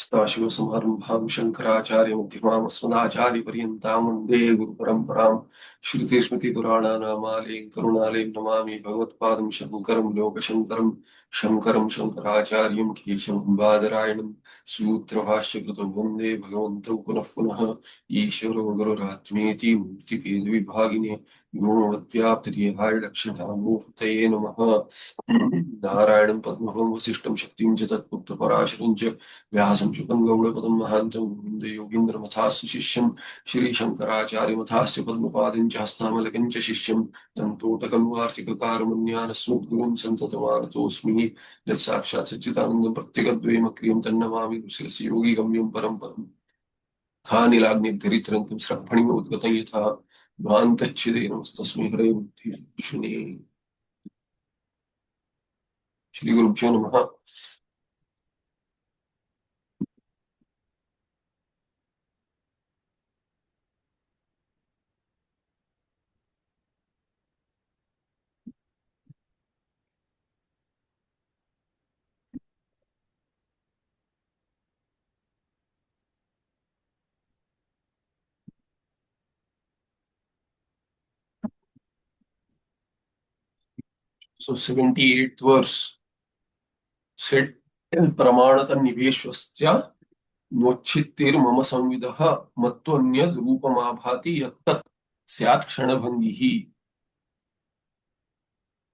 सदाशिवसमारम्भां शङ्कराचार्यमध्यमाम् अस्मदाचार्यपर्यन्तां वन्दे गुरुपरम्परां श्रुतिस्मृतिपुराणानामालयं करुणालयं नमामि भगवत्पादं शङ्करं लोकशङ्करं शङ्करं शङ्कराचार्यं केशवं बादरायणं सूत्रभाष्यकृतो वन्दे भगवन्तौ पुनः पुनः ईश्वरो गुरुरात्मेति मूर्तिभेदविभागिने गुणवद्व्याप्तिदेहाय दक्षिणामूर्तये नमः। नारायणं पद्मभवं वसिष्ठं शक्तिं च तत्पुत्रपराशरं च व्यासं शुकं गौडपदं महान्तं गोविन्दयोगीन्द्रमथास्य शिष्यं श्रीशङ्कराचार्यमथास्य पद्मपादं च हस्तामलकं च शिष्यं तन्तोटकं वार्तिककारमन्यानस्मद्गुरुं सन्ततमानतोऽस्मि यत्साक्षात् सच्चिदानन्दं प्रत्यगद्वयमक्रियं तन्नमामि शिरसि योगिगम्यं परं पदम् खानिलाग्निर्धरित्रन्तं स्रक्फणिमुद्गतं यथा ध्वान्तच्छिदेनस्तस्मै हरे बुद्धिर्षिणे। श्रीगुरुभ्यो नमः। So 78th verse said, प्रमाणतन्निवेश्वस्य नोच्छित्तिर्मम संविदः मत्तोऽन्यद् रूपमाभाति यत्तत् स्यात् क्षणभङ्गिः.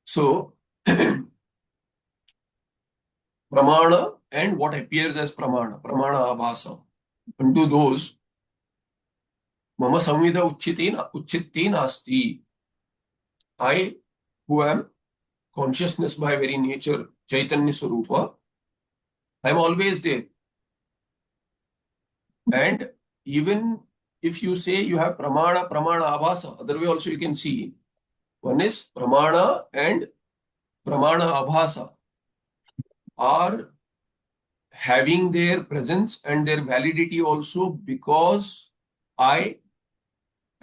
So pramana and what appears as pramana abhasa, unto those mama samvida uchchitte nasti, I who am consciousness by very nature, Chaitanya Swarupa, I am always there. And even if you say you have pramana abhasa, other way also you can see. One is pramana and pramana abhasa are having their presence and their validity also because I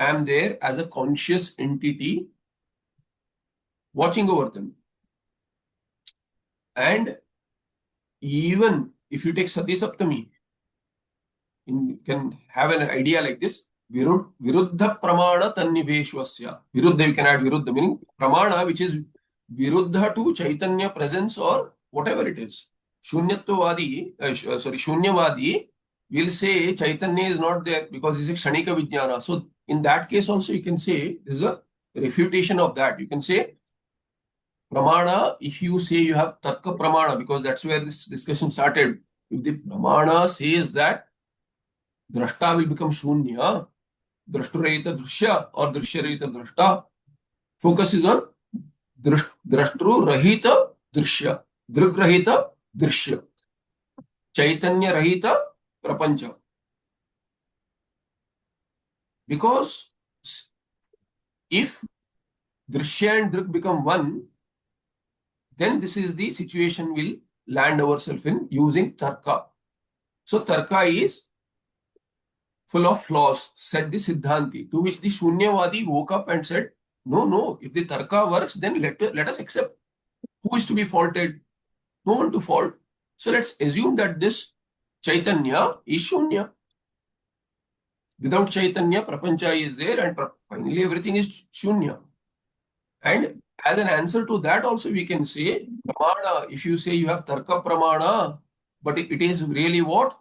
am there as a conscious entity watching over them. And even if you take Sati Saptami, you can have an idea like this. Viruddha pramana tanniveshwasya. Viruddha, you can add viruddha, meaning pramana, which is viruddha to Chaitanya presence or whatever it is. Shunyavadi will say Chaitanya is not there because it's a Kshanika Vijnana. So in that case also you can say, this is a refutation of that. You can say pramana, if you say you have tarka pramana, because that's where this discussion started. If the pramana says that drashta will become shunya, drashturahita drishya or drishyarahita drashta, focus is on drashtrurahita drishya, drugrahita drishya, chaitanya rahita prapancha. Because if drishya and drug become one, then this is the situation we'll land ourselves in using tarka. So tarka is full of flaws, said the Siddhanti, to which the Shunyavadi woke up and said, no, if the tarka works, then let us accept. Who is to be faulted? No one to fault. So let's assume that this Chaitanya is Shunya. Without Chaitanya, Prapancha is there and finally everything is Shunya. And as an answer to that also we can say, pramana, if you say you have tarka pramana, but it is really what?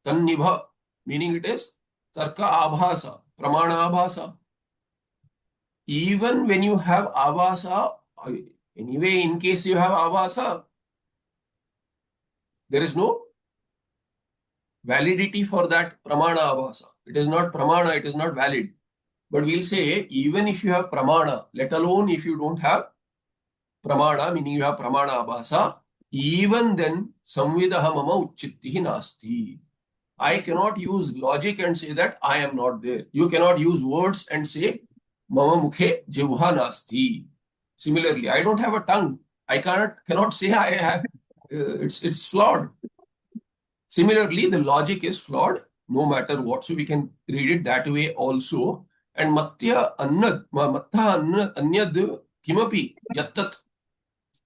Tannibha, meaning it is tarka abhasa, pramana abhasa. Even when you have abhasa, anyway, in case you have abhasa, there is no validity for that pramana abhasa. It is not pramana, it is not valid. But we'll say, even if you have pramana, let alone if you don't have pramana, meaning you have pramana abhasa, even then, samvidaha mama uchchittihi nasti. I cannot use logic and say that I am not there. You cannot use words and say, mama mukhe jivha nasti. Similarly, I don't have a tongue. I cannot say I have. It's flawed. Similarly, the logic is flawed no matter what. So we can read it that way also. And matya anyad kimapi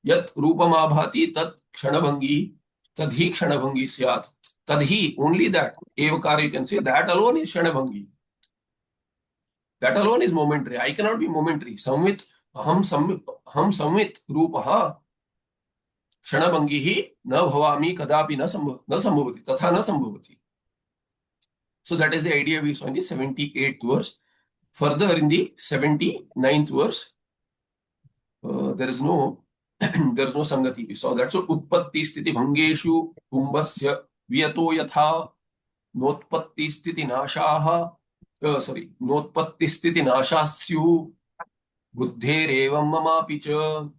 yat rupam abhati tat kshanabhangi. Tadhi kshanabhangi syat. Tadhi, only that. Evakara, you can say that alone is kshanabhangi. That alone is momentary. I cannot be momentary. Samvit, ham samvit rupaha kshanabhangi na bhavami kadapi na sambhavati. Tatha na sambhavati. So that is the idea we saw in the 78th verse. Further, in the 79th verse, there is no sangati. We saw that. So utpatti sthiti bhangeshu kumbasya viyato yatha notpatti sthiti nashaha notpatti sthiti nashasyu buddherevam mamapi cha.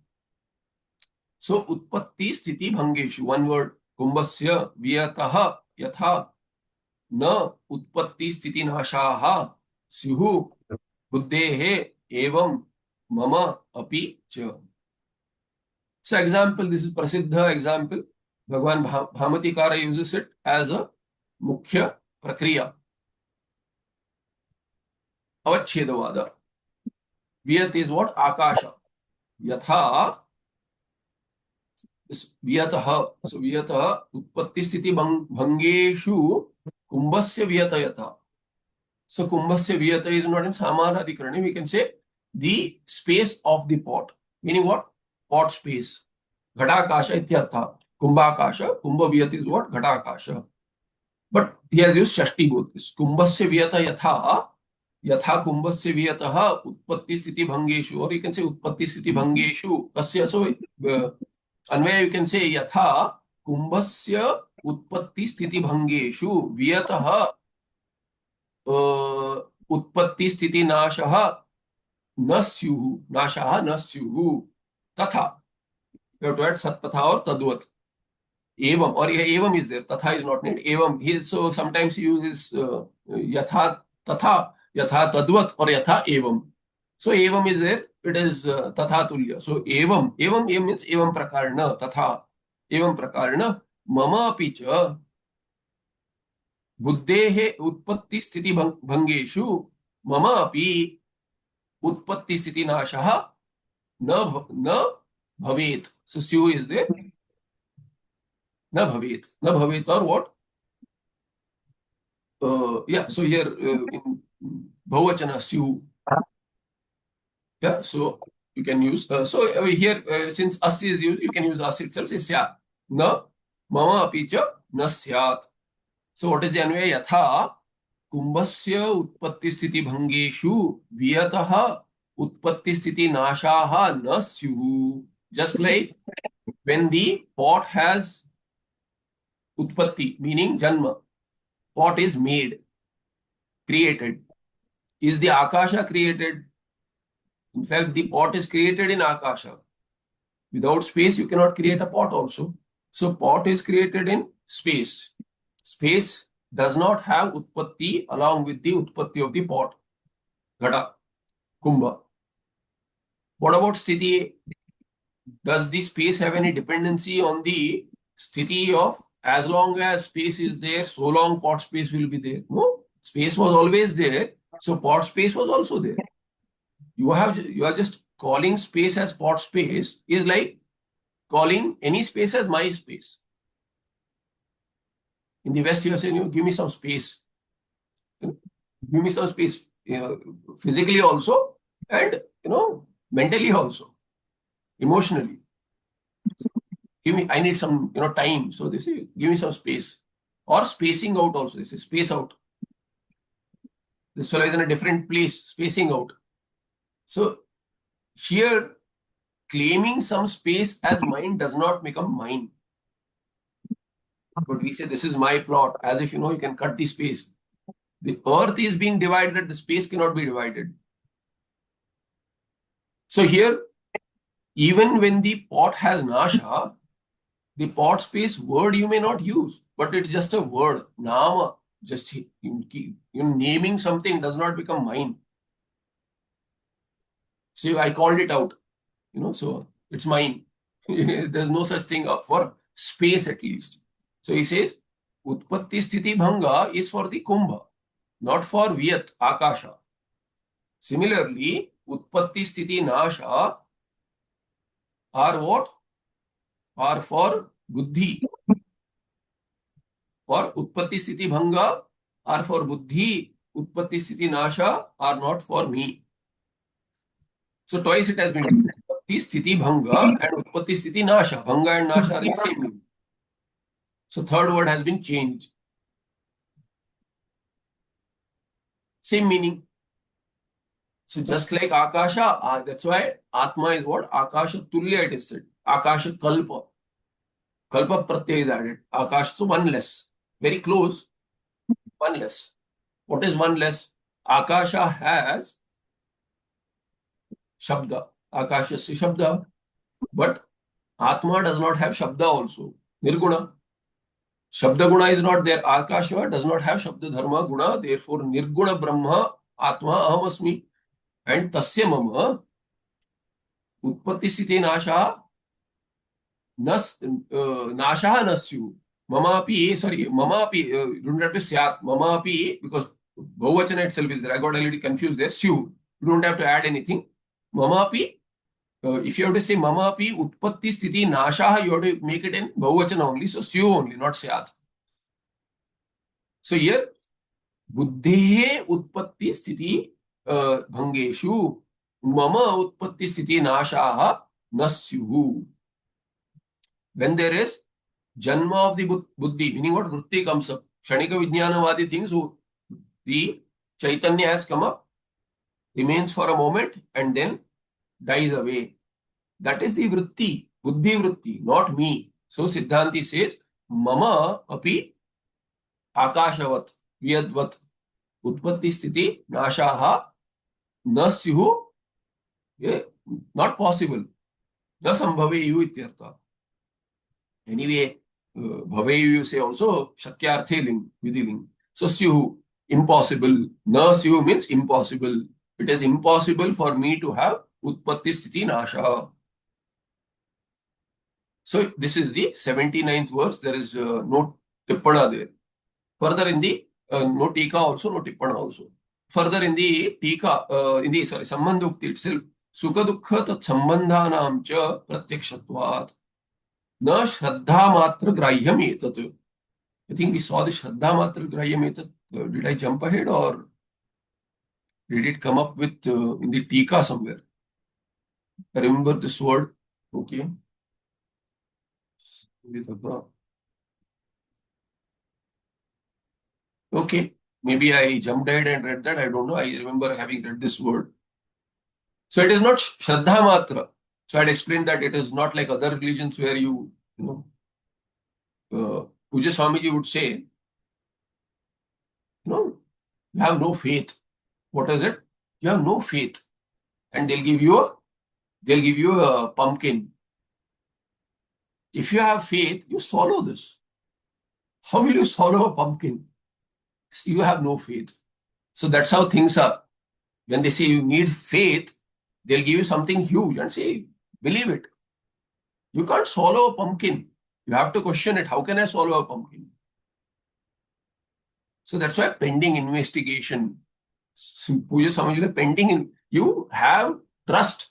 So utpatti sthiti bhangeshu, one word, kumbasya viyataha yatha न उत्पत्ति स्थिति नाशाः स्युः बुद्धेः एवं मम अपि च. So example, this is prasiddha example. Bhagwan Bhamatikara uses it as a mukhya prakriya. Avachedavada. Viyat is what? Akasha. Yatha is viyataha. So viyataha utpatti sthiti bhangeshu kumbasya viyata yatha. So kumbhasya viyata is not in samanadhikarani. We can say the space of the pot. Meaning what? Pot space. Ghatakasha ityartha. Kumbhakasha. Kumbha viyata is what? Ghatakasha. But he has used shashti both. Kumbhasya viyata yatha. Yatha kumbhasya viyataha utpatti sthiti bhangeshu. Or you can say utpatti sthiti bhangeshu. Kasya. So anvaya you can say yatha kumbhasya utpatti sthiti bhangeshu viyataha उत्पत्ति स्थिति नाशः न स्युः नाशः न स्युः तथा. You have to add sat तथा और तद्वत्. Evam, or evam is there, tatha is not needed. Evam, so sometimes he uses yatha tatha, yatha tadvat, or yatha evam. So evam is there, it is tatha tulya. So evam means evam prakarna, tatha evam prakarna mama picha बुद्धेः उत्पत्ति स्थिति भंगेषु मम अपि उत्पत्ति स्थिति नाशः न भवेत्. So स्यु is there. न भवेत् or what? Yeah, so here in bahuvachana स्यु. Yeah, so you can use so here since as is used, you can use as itself. Say स्यात् न मम अपि च न स्यात्. So what is the अन्वय? यथा कुंभस्य उत्पत्ति स्थिति भंगेषु वियतः उत्पत्ति स्थिति नाशाः न स्युः. Just like when the pot has utpatti, meaning janma, pot is made, created. Is the akasha created? In fact, the pot is created in akasha. Without space, you cannot create a pot also. So pot is created in space. Space does not have utpatti along with the utpatti of the pot. Ghata, kumbha. What about sthiti? Does the space have any dependency on the sthiti of as long as space is there, so long pot space will be there? No, space was always there. So pot space was also there. You are just calling space as pot space is like calling any space as my space. In the West, you are saying, give me some space. Give me some space, physically also, and mentally also, emotionally. I need some, time. So they say, give me some space. Or spacing out also. They say, space out. This fellow is in a different place, spacing out. So here, claiming some space as mine does not become mine. But we say, this is my plot, as if, you can cut the space. The earth is being divided, the space cannot be divided. So here, even when the pot has nasha, the pot space word you may not use, but it's just a word, nama. Just naming something does not become mine. So I called it out, so it's mine. There's no such thing for space at least. So he says, Utpatti Sthiti Bhanga is for the Kumbha, not for Viyat, Akasha. Similarly, Utpatti Sthiti Nasha are what? Are for Buddhi. for Utpatti Sthiti Bhanga or for Buddhi, Utpatti Sthiti Nasha are not for me. So twice it has been written. Utpatti Sthiti Bhanga and Utpatti Sthiti Nasha. Bhanga and Nasha are the same meaning. So third word has been changed. Same meaning. So just like Akasha, that's why Atma is what? Akasha Tulya it is said. Akasha Kalpa. Kalpa Pratyaya is added. Akash, so one less. Very close, one less. What is one less? Akasha has Shabda. Akasha is Shabda. But Atma does not have Shabda also. Nirguna. Shabda Guna is not there. Akasha does not have Shabda Dharma Guna. Therefore, Nirguna Brahma Atma Aham Asmi. And Tasya Mama Utpatti Sthiti Nasha Nasha Nasyu. Mamapi, sorry, Mamapi, you don't have to Syat. Mamapi, because Bahuvachana itself is there. I got a little confused there. Syu. You don't have to add anything. Mamapi, if you have to say Mamapi, Utpatti Sthiti Nasha, you have to make it in Bahuvachana only. So Syu only, not Syat. So here, Buddhehe Utpatti Sthiti Bhangeshu Mama Utpatti Sthiti Nashaha Nasyuhu. When there is Janma of the Buddhi, meaning what? Vritti comes up. Kshanika Vijnanavadi things, so the Chaitanya has come up, remains for a moment, and then dies away. That is the Vritti, Buddhi Vritti, not me. So Siddhanti says, Mama api Akashavat, Vyadvat, Utpatti Sthiti, Nashaha, Nasyuhu, not possible. Na sambhaveyu ityartha. Anyway, bhaveyu you say also shakyarthe ling, vidhiling. So syuhu, impossible. Na syuhu means impossible. It is impossible for me to have utpatti sthiti nasha. So this is the 79th verse. There is no tippana there. Further in the no tika also, no tippana also. Further in the tika, Sambandhukti itself, sukha dukha tat sambandhanam cha pratyakshatvat. Na Shraddha Matra Grahyam Etat. I think we saw the Shraddha Matra Grahyam Etat. Did I jump ahead or did it come up with in the Tika somewhere? I remember this word. Okay. Okay. Maybe I jumped ahead and read that. I don't know. I remember having read this word. So it is not Shraddha Matra. So I had explained that it is not like other religions where you Puja Swamiji would say, you have no faith. What is it? You have no faith. And they'll give you a pumpkin. If you have faith, you swallow this. How will you swallow a pumpkin? You have no faith. So that's how things are. When they say you need faith, they'll give you something huge and say, believe it. You can't swallow a pumpkin. You have to question it. How can I swallow a pumpkin? So that's why pending investigation. Puja Swamiji, pending you have trust.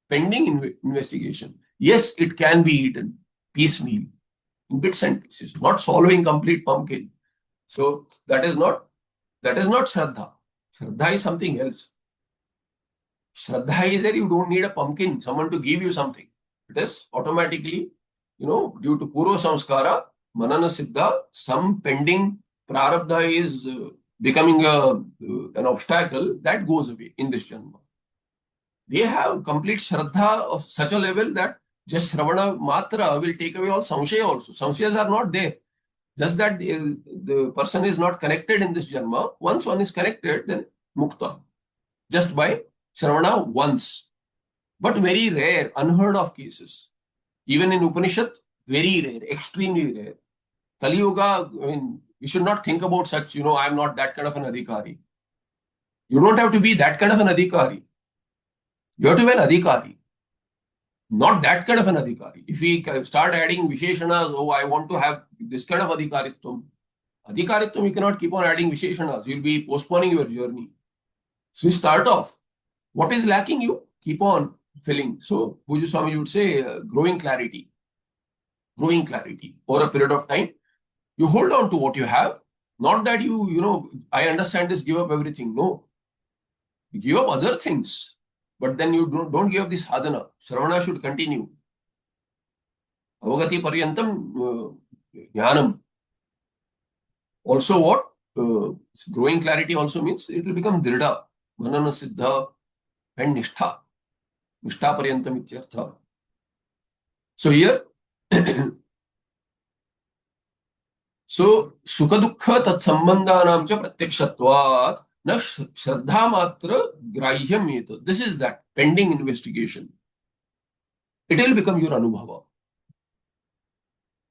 Pending investigation. Yes, it can be eaten piecemeal, in bits and pieces, not swallowing complete pumpkin. So that is not Shraddha. Shraddha is something else. Shraddha is that you don't need a pumpkin, someone to give you something. It is automatically, due to Purva Samskara, Manana Siddha, some pending prarabdha is becoming an obstacle that goes away in this janma. They have complete Shraddha of such a level that just Shravana Matra will take away all Samshaya also. Samshayas are not there. Just that the person is not connected in this janma. Once one is connected, then Mukta. Just by Shravana once. But very rare, unheard of cases. Even in Upanishad, very rare, extremely rare. Kali Yuga, you should not think about such, I'm not that kind of an adhikari. You don't have to be that kind of an adhikari. You have to be an adhikari. Not that kind of an adhikari. If we start adding Visheshanas, I want to have this kind of adhikaritvam. Adhikaritvam, you cannot keep on adding Visheshanas. You'll be postponing your journey. So you start off. What is lacking you? Keep on filling. So Puja Swami would say growing clarity. Growing clarity over a period of time. You hold on to what you have. Not that I understand this, give up everything. No. You give up other things. But then you don't give up the sadhana. Shravana should continue. Avagati paryantam jnanam. Also what? Growing clarity also means it will become dridha, manana siddha, and nishtha. Nishtha paryantam ityartha. So here, so sukha dukkha tat sambandhanam cha pratyakshatvat na shraddha matra grahyam yet. This is that pending investigation. It will become your anubhava.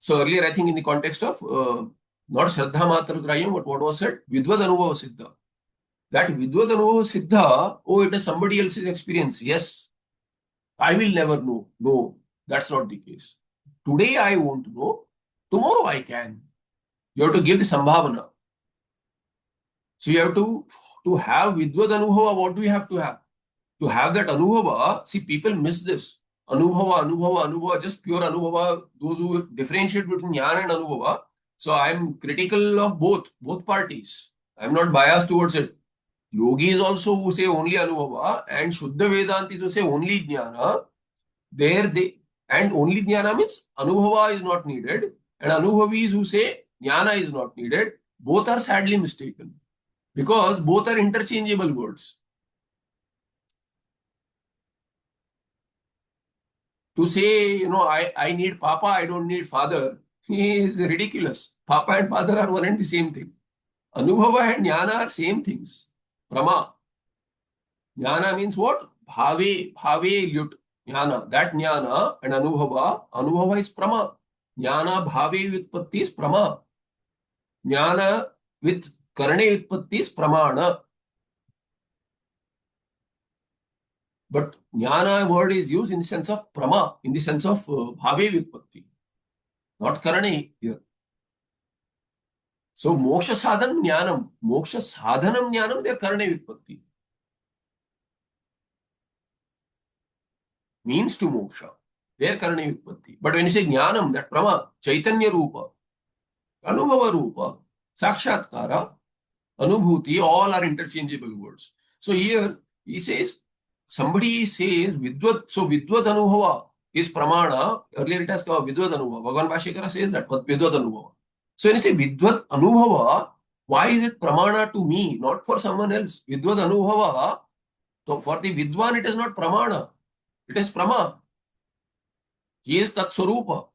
So earlier, I think in the context of not shraddha matra grahyam, but what was said? Vidvad anubhava siddha. That vidvad anubhava siddha, oh, it is somebody else's experience. Yes, I will never know. No, that's not the case. Today I won't know. Tomorrow I can. You have to give the sambhavana. So you have to have vidvad anubhava. What do we have to have? To have that anubhava, see, people miss this. Anubhava, just pure anubhava. Those who differentiate between jnana and anubhava. So I'm critical of both parties. I'm not biased towards it. Yogis also who say only anubhava and Shuddha Vedantis who say only jnana. And only jnana means anubhava is not needed, and anubhavis who say jnana is not needed. Both are sadly mistaken because both are interchangeable words. To say, I need Papa, I don't need Father, is ridiculous. Papa and Father are one and the same thing. Anubhava and jnana are same things. Prama. Jnana means what? Bhave lyut. Jnana. That jnana and anubhava is prama. Jnana bhave vyutpatti is prama. Jnana with karane vyutpatti is pramana. But jnana word is used in the sense of prama, in the sense of bhave vyutpatti, not karane here. So moksha sadhanam jnanam, their karane vyutpatti. Means to moksha, their karane vyutpatti. But when you say jnanam, that prama, chaitanya rupa, anubhava rupa, sakshatkara, anubhuti, all are interchangeable words. So here he says, somebody says vidvad, so vidvad anubhava is pramana. Earlier it has come vidvad anubhava. Bhagavan Bhashyakara says that, but vidvad anubhava. So when you say vidvad anubhava, why is it pramana to me, not for someone else? Vidvad anubhava, so for the vidwan it is not pramana, it is prama. He is tat swarupa.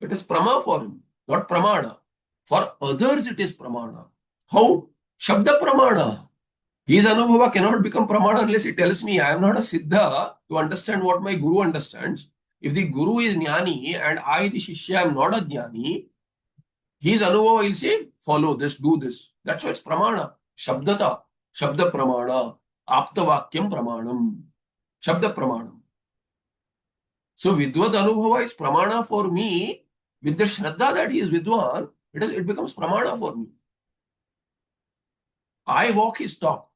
It is prama for him, not pramana. For others it is pramana. How? Shabda pramana. His anubhava cannot become pramana unless he tells me I am not a siddha to understand what my guru understands. If the guru is jnani and I, the shishya, am not a jnani, his anubhava will say, follow this, do this. That's why it's pramana. Shabdata, shabda pramana, aptavakyam pramanam, shabda pramanam. So vidvad anubhava is pramana for me. With the shraddha that he is vidwan, it becomes pramana for me. I walk his talk.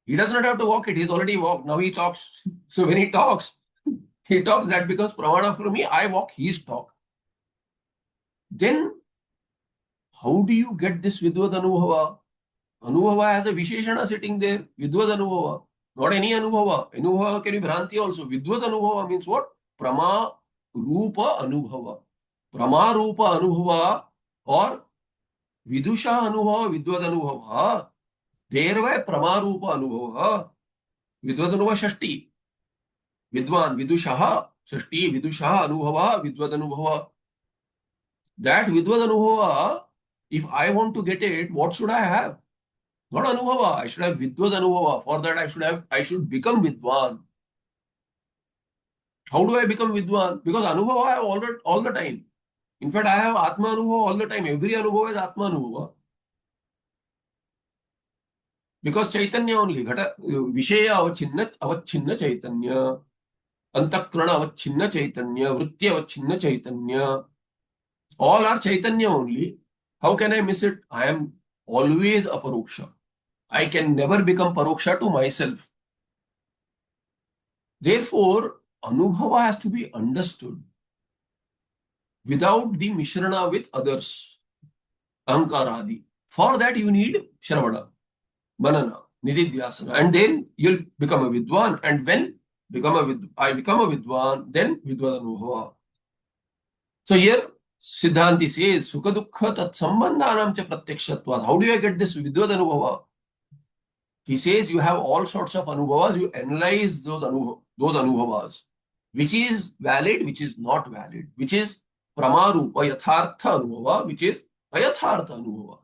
He does not have to walk it. He's already walked. Now he talks. So when he talks, that becomes pramana for me. I walk his talk. Then, how do you get this vidvad anubhava? Anubhava has a visheshana sitting there. Vidvad anubhava. Not any anubhava. Anubhava can be bhranti also. Vidvad anubhava means what? Prama rupa anubhava. Prama rupa anubhava or vidusha anubhava, vidvad anubhava. Thereby pramarupa anubhava. Vidvad anubhava shashti. Vidwan, vidushaha. Shashti, vidushaha anubhava, vidvad anubhava. That vidvad anubhava, if I want to get it, what should I have? Not anubhava. I should have vidvad anubhava. For that I should become vidwan. How do I become vidwan? Because anubhava I have all the time. In fact, I have atma anubhava all the time. Every anubhava is atma anubhava. Because Chaitanya only, Vishaya avachinna Chaitanya, Antakrana avachinna Chaitanya, Vritti avachinna Chaitanya, all are Chaitanya only. How can I miss it? I am always a paroksha. I can never become paroksha to myself. Therefore, anubhava has to be understood. without the mishrana with others, ahankaradi. For that you need shravana, manana, nididhyasana, and then you'll become a vidwan. And when I become a vidwan, then vidvad anubhava. So here Siddhanti says sukha dukkha tat sambandhanam cha pratyakshatvat. How do I get this vidvad anubhava? He says you have all sorts of anubhavas. You analyze those anubhavas, which is valid, which is not valid, which is pramarupa yathartha anubhava, which is ayathartha anubhava.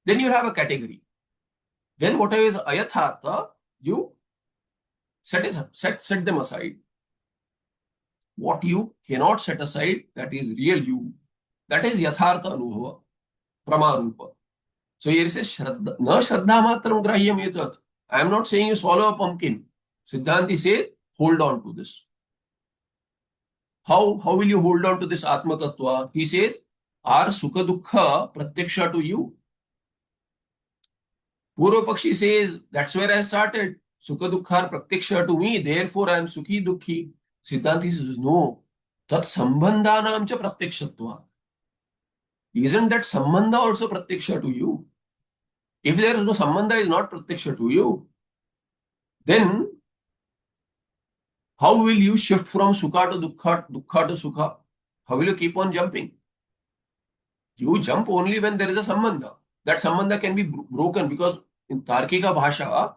Then you have a category. Then whatever is ayathartha, you set them aside. What you cannot set aside, that is real you. That is yathartha anubhava, pramarupa. So here it says, na shraddha matram grahyam etat. I am not saying you swallow a pumpkin. Siddhanti says, hold on to this. How will you hold on to this Atma Tattva? He says, are Sukha Dukkha pratyaksha to you? Purva Pakshi says, that's where I started. Sukha Dukkha are pratyaksha to me, therefore I am Sukhi Dukhi. Siddhanti says, no. Tat sambandhanam cha pratyakshatva. Isn't that sambandha also pratyaksha to you? If there is no sambandha, is not pratyaksha to you, then how will you shift from sukha to dukkha, dukkha to sukha? How will you keep on jumping? You jump only when there is a sambandha. That sambandha can be broken, because in Tarkika Bhasha,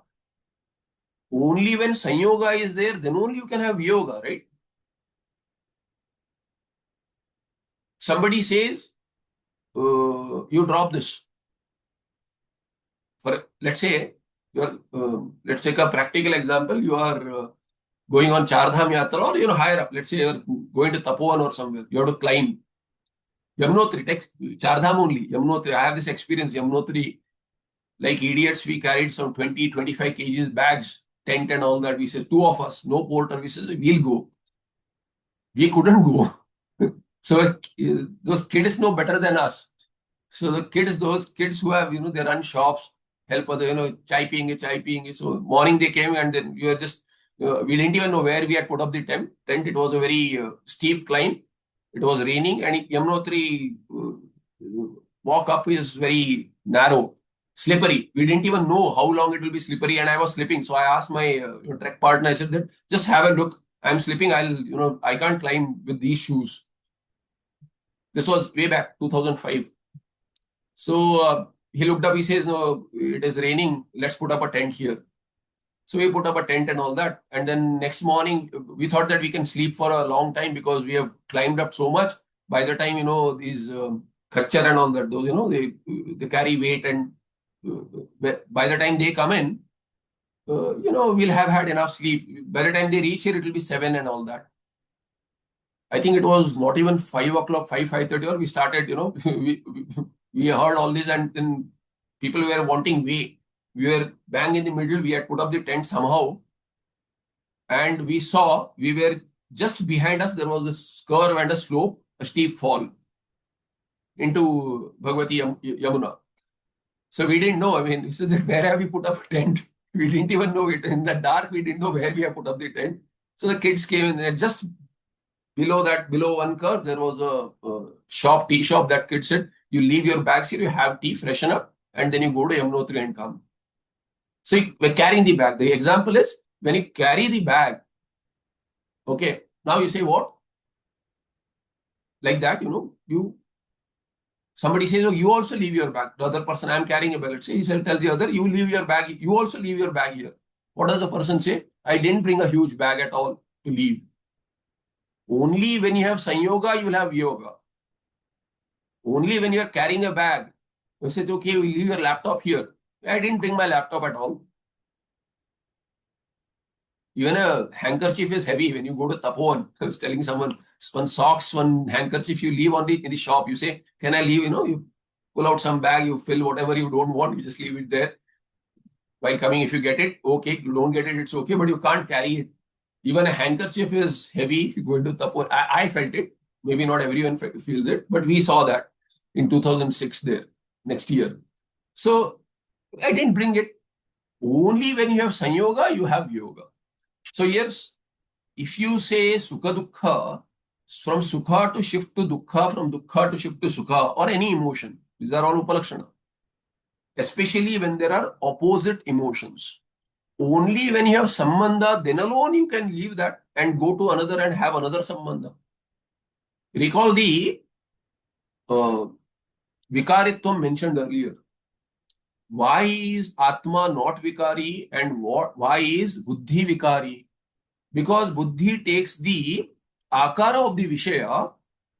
only when sanyoga is there, then only you can have yoga, right? Somebody says, you drop this. For let's say, let's take a practical example. You are going on Char Dham Yatra, or higher up. Let's say you're going to Tapovan or somewhere. You have to climb Yamunotri. Take Char Dham only. Yamunotri. I have this experience. Yamunotri, like idiots, we carried some 20-25 kgs bags, tent and all that. We said, two of us, no porter. We said, we'll go. We couldn't go. So those kids know better than us. So those kids who have, they run shops, help other, chai piyenge. So morning they came, and then we were just, we didn't even know where we had put up the tent. It was a very steep climb. It was raining, and Yamunotri walk up is very narrow, slippery. We didn't even know how long it will be slippery, and I was slipping. So I asked my trek partner, I said that just have a look. I'm slipping. I can't climb with these shoes. This was way back, 2005. So he looked up, he says, no, it is raining. Let's put up a tent here. So we put up a tent and all that. And then next morning, we thought that we can sleep for a long time because we have climbed up so much. By the time, these khachar and all that, those, they carry weight, and by the time they come in, we'll have had enough sleep. By the time they reach here, it will be 7 and all that. I think it was not even 5 o'clock, 5:30, or we started, we heard all this, and then people were wanting way. We were bang in the middle. We had put up the tent somehow, and we saw, we were just behind us, there was a curve and a slope, a steep fall into Bhagavati Yamuna. So we didn't know. I mean, he says, where have we put up a tent? We didn't even know it. In the dark, we didn't know where we have put up the tent. So the kids came in, and just below one curve, there was a tea shop. That kid said, you leave your bags here, you have tea, freshen up, and then you go to Yamunotri and come. So we're carrying the bag. The example is, when you carry the bag, okay, now you say what? Like that, somebody says, oh, you also leave your bag. The other person, I'm carrying a bag. Let's say he tells the other, you leave your bag. You also leave your bag here. What does the person say? I didn't bring a huge bag at all to leave. Only when you have sanyoga, you will have yoga. Only when you are carrying a bag, you say, okay, we leave your laptop here. I didn't bring my laptop at all. Even a handkerchief is heavy. When you go to Tapovan, I was telling someone, one socks, one handkerchief, you leave in the shop. You say, can I leave? You pull out some bag, you fill whatever you don't want, you just leave it there. While coming, if you get it, okay. You don't get it, it's okay, but you can't carry it. Even a handkerchief is heavy going to Tapovan. I felt it. Maybe not everyone feels it, but we saw that in 2006 there, next year. So I didn't bring it. Only when you have sanyoga, you have yoga. So yes, if you say sukha dukkha, from sukha to shift to dukkha, from dukkha to shift to sukha, or any emotion. These are all upalakshana. Especially when there are opposite emotions. Only when you have sambandha, then alone you can leave that and go to another and have another sambandha. Recall the uh, vikaritvam mentioned earlier. Why is Atma not vikari and why is Buddhi vikari? Because Buddhi takes the akara of the Vishaya,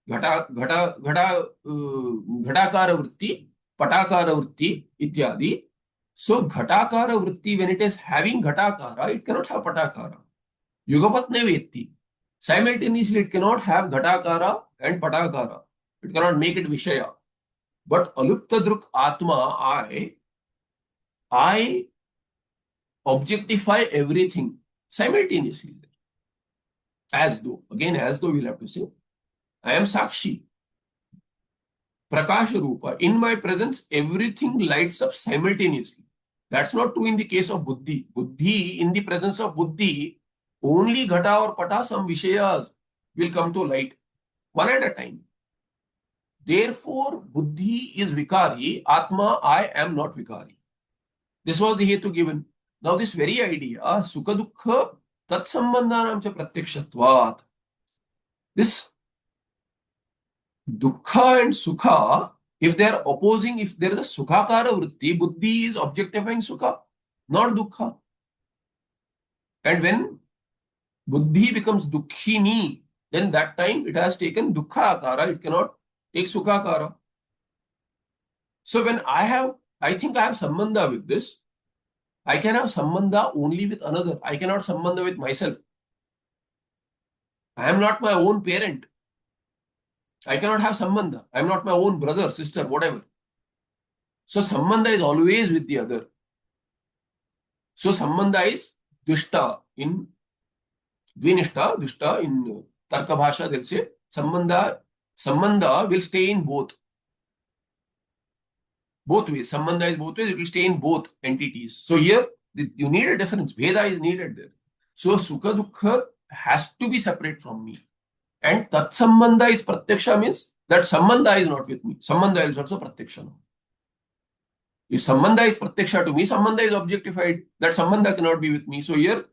ghatakara vritti, patakara vritti, ityadi. So ghatakara vritti, when it is having ghatakara, it cannot have patakara. Yugapatne vetti. Simultaneously, it cannot have ghatakara and patakara. It cannot make it Vishaya. But aluptadruk Atma, I objectify everything simultaneously. As though we'll have to say, I am Sakshi, Prakasha Rupa. In my presence, everything lights up simultaneously. That's not true in the case of Buddhi. In the presence of Buddhi, only Ghata or Pata, some Vishayas will come to light, one at a time. Therefore, Buddhi is Vikari, Atma, I am not Vikari. This was the Hetu given. Now, this very idea, Sukha Dukkha Tat Sambandhanam cha Pratyakshatvat. This Dukkha and Sukha, if they are opposing, if there is a Sukhakara vritti, Buddhi is objectifying Sukha, not Dukkha. And when Buddhi becomes Dukkhini, then that time it has taken Dukkha Akara, it cannot take Sukhakara. So when I think I have Sambandha with this, I can have Sambandha only with another. I cannot Sambandha with myself. I am not my own parent. I cannot have Sambandha. I am not my own brother, sister, whatever. So Sambandha is always with the other. So Sambandha is Dvishta in Dvinishta, Dvishta in Tarka Bhasha, they'll say Sambandha will stay in both. Both ways. Sambandha is both ways, it will stay in both entities. So here you need a difference. Veda is needed there. So Sukha Dukkha has to be separate from me. And Tat Sambandha is Pratyaksha, means that Sambandha is not with me. Sambandha is also Pratyaksha. If Sambandha is Pratyaksha to me, Sambandha is objectified. That Sambandha cannot be with me. So here,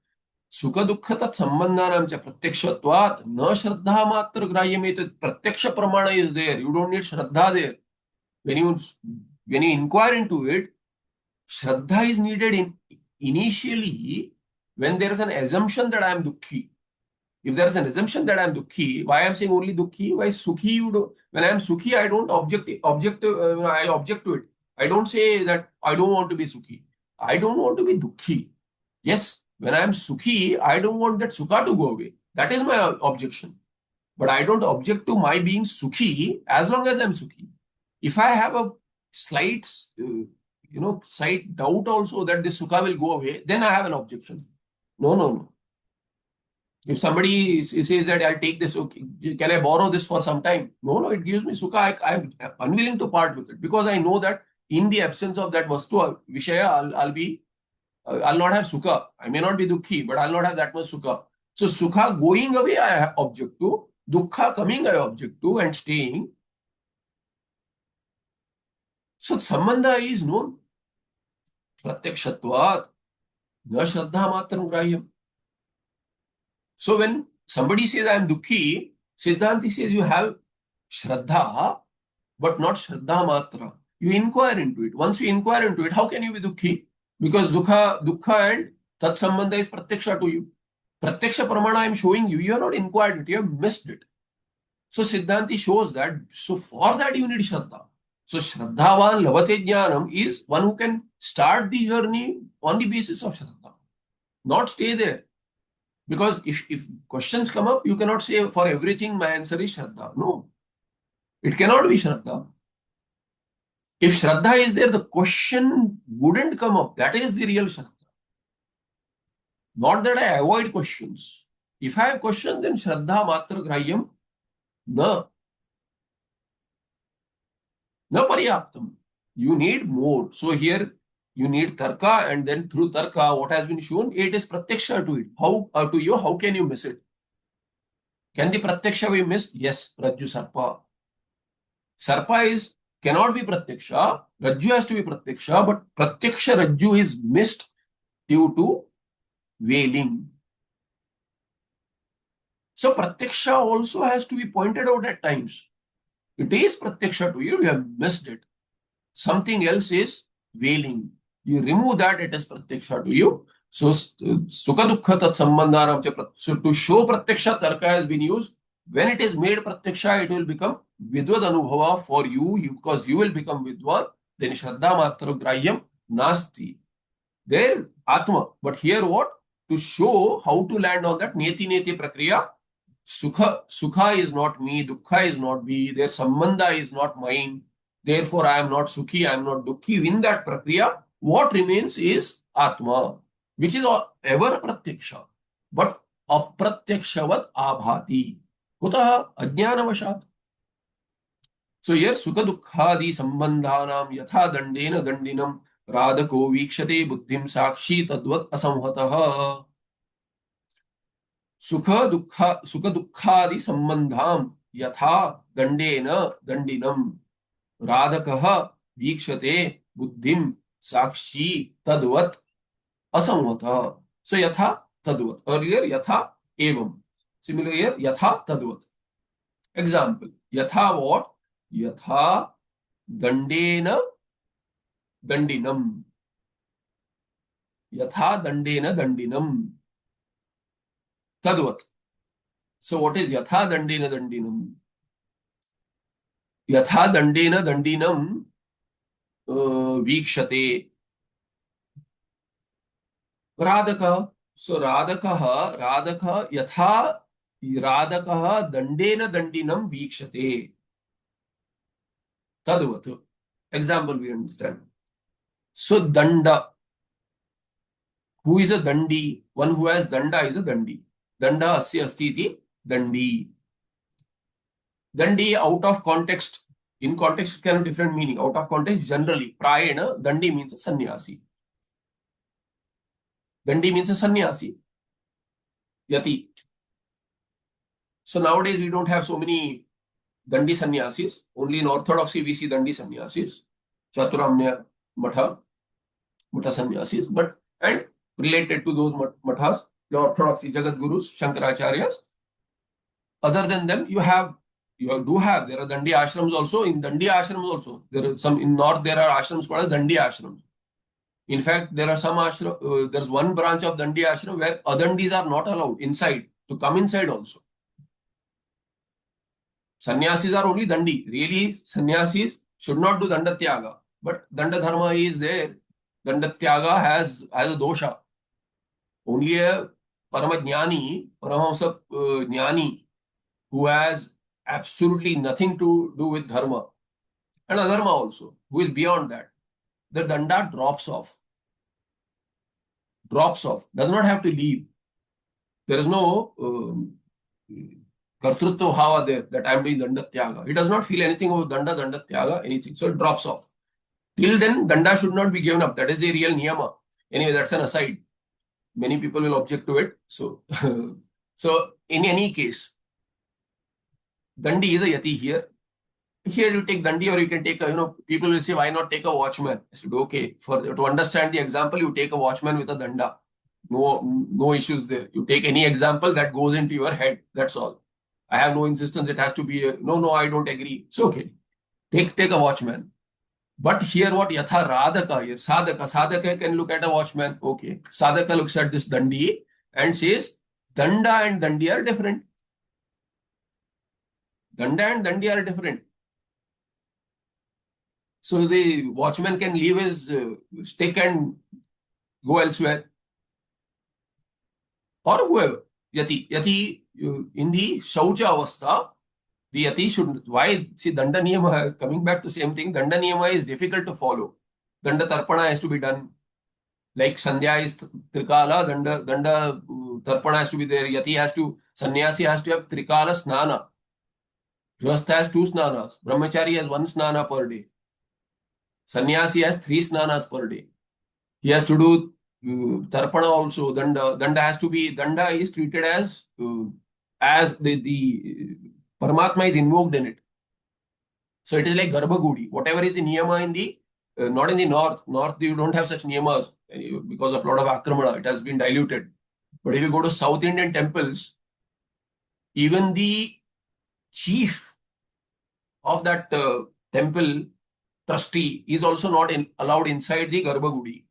Sukha Dukkha Tat Sambandhanam cha Pratyakshatvat na Shraddha Matra Grahyam. Pratyaksha Pramana is there. You don't need Shraddha there. When you inquire into it, Shraddha is needed initially when there is an assumption that I am Dukkhi. If there is an assumption that I am Dukkhi, why I am saying only Dukkhi? Why Sukhi? When I am Sukhi, I don't I object to it. I don't say that I don't want to be Sukhi. I don't want to be Dukkhi. Yes, when I am Sukhi, I don't want that Sukha to go away. That is my objection. But I don't object to my being Sukhi as long as I am Sukhi. If I have a slight, slight doubt also that this Sukha will go away, then I have an objection. No. If somebody says that I'll take this, okay, can I borrow this for some time? No, it gives me Sukha. I'm unwilling to part with it because I know that in the absence of that Vastu, Vishaya, I'll not have Sukha. I may not be Dukhi, but I'll not have that much Sukha. So Sukha going away, I object to. Dukkha coming, I object to, and staying. So Sambandha is known. Pratyakshatvat, na Shraddha Matram Grahyam. So when somebody says I am Dukhi, Siddhanti says you have Shraddha, but not Shraddha Matra. You inquire into it. Once you inquire into it, how can you be Dukhi? Because Dukkha and Tat Sambandha is Pratyaksha to you. Pratyaksha Pramana I am showing you. You have not inquired it. You have missed it. So Siddhanti shows that. So for that you need Shraddha. So Shraddhavan Lavate Jnanam is one who can start the journey on the basis of Shraddha. Not stay there. Because if questions come up, you cannot say for everything my answer is Shraddha. No. It cannot be Shraddha. If Shraddha is there, the question wouldn't come up. That is the real Shraddha. Not that I avoid questions. If I have questions, then Shraddha Matra Grahyam na Paryaptam. You need more. So here you need Tarka, and then through Tarka, what has been shown, it is Pratyaksha to it. How can you miss it? Can the pratyaksha be missed? Yes, Rajju Sarpa. Sarpa cannot be pratyaksha. Rajju has to be pratyaksha, but pratyaksha Rajju is missed due to veiling. So pratyaksha also has to be pointed out at times. It is pratyaksha to you, you have missed it. Something else is veiling. You remove that, it is pratyaksha to you. So sukha dukkha tat sambandhanam. So to show pratyaksha, tarka has been used. When it is made pratyaksha, it will become vidvad anubhava for you, because you will become vidwan. Then shraddha matra grahyam nasti. There atma. But here what? To show how to land on that neti neti prakriya. Sukha is not me, dukkha is not me, their sambandha is not mine. Therefore, I am not sukhi, I am not dukhi. In that prakriya, what remains is Atma, which is ever pratyaksha, but apratyakshavat abhati. Kutaha ajnanavashat. So here, sukha dukkhadi sambandhanam yatha dandena dandinam radako vikshate buddhim sakshi tadvat asamhataha. सुख दुखादि संबंधाम यथा दंडेन दंडिनम राधकः वीक्षते बुद्धिम साक्षी तद्वत् असंवतः. So यथा तद्वत्. Earlier यथा एवं. Similar here यथा तद्वत्. Example. यथा what? यथा दंडेन दंडिनम. यथा दंडेन दंडिनम. Tadvat. So what is yatha dandena dandinam? Yatha dandena dandinam vikshate. Radhaka. So radhaka yatha radhakaha dandena dandinam vikshate. Tadvat. Example we understand. So danda. Who is a dandi? One who has danda is a dandi. Danda asya asti iti dandi. Dandi out of context. In context it can have different meaning. Out of context generally. Prayena, dandi means a sannyasi. Dandi means a sannyasi. Yati. So nowadays we don't have so many dandi sannyasis. Only in orthodoxy we see dandi sannyasis. Chaturamnya matha sannyasis. But and related to those mathas, the orthodoxy Jagat Gurus, Shankaracharyas. Other than them, there are Dandi ashrams also. In Dandi ashrams also, there are some in north. There are ashrams called as Dandi ashrams. In fact, there are some ashram. There's one branch of Dandi ashram where adandis are not allowed inside to come inside also. Sannyasis are only Dandi. Really, sannyasis should not do Dandatyaga, but Danda dharma is there. Dandatyaga has a dosha. Only a Paramajnani, Paramahamsa Jnani, who has absolutely nothing to do with dharma, and adharma also, who is beyond that, the danda drops off, does not have to leave. There is no kartrutva bhava there that I am doing danda tyaga. He does not feel anything about danda tyaga, anything. So it drops off. Till then, danda should not be given up. That is the real niyama. Anyway, that's an aside. Many people will object to it. So, so in any case, dandi is a yati here. Here you take dandi, or you can take people will say, why not take a watchman? I said, okay, to understand the example, you take a watchman with a danda. No issues there. You take any example that goes into your head. That's all. I have no insistence. It has to be no, I don't agree. It's okay. Take a watchman. But here what yatha radhaka here, sadhaka can look at a watchman. Okay. Sadhaka looks at this dandi and says, danda and dandi are different. Danda and dandi are different. So the watchman can leave his stick and go elsewhere. Or whoever. Yati, in the Shaucha Avastha, the Yati should, why? See, Danda Niyama, coming back to same thing, Danda Niyama is difficult to follow. Danda Tarpana has to be done. Like Sandhya is Trikala, Danda Tarpana has to be there. Yati has to, Sannyasi has to have Trikala Snana. Grihastha has 2 snanas. Brahmachari has 1 snana per day. Sannyasi has 3 snanas per day. He has to do Tarpana also. Danda has to be, Danda is treated as as the Paramatma is invoked in it. So it is like Garbhagudi. Whatever is the niyama in the, not in the north. North, you don't have such niyamas because of a lot of akramana. It has been diluted. But if you go to South Indian temples, even the chief of that temple trustee is also not allowed inside the Garbhagudi.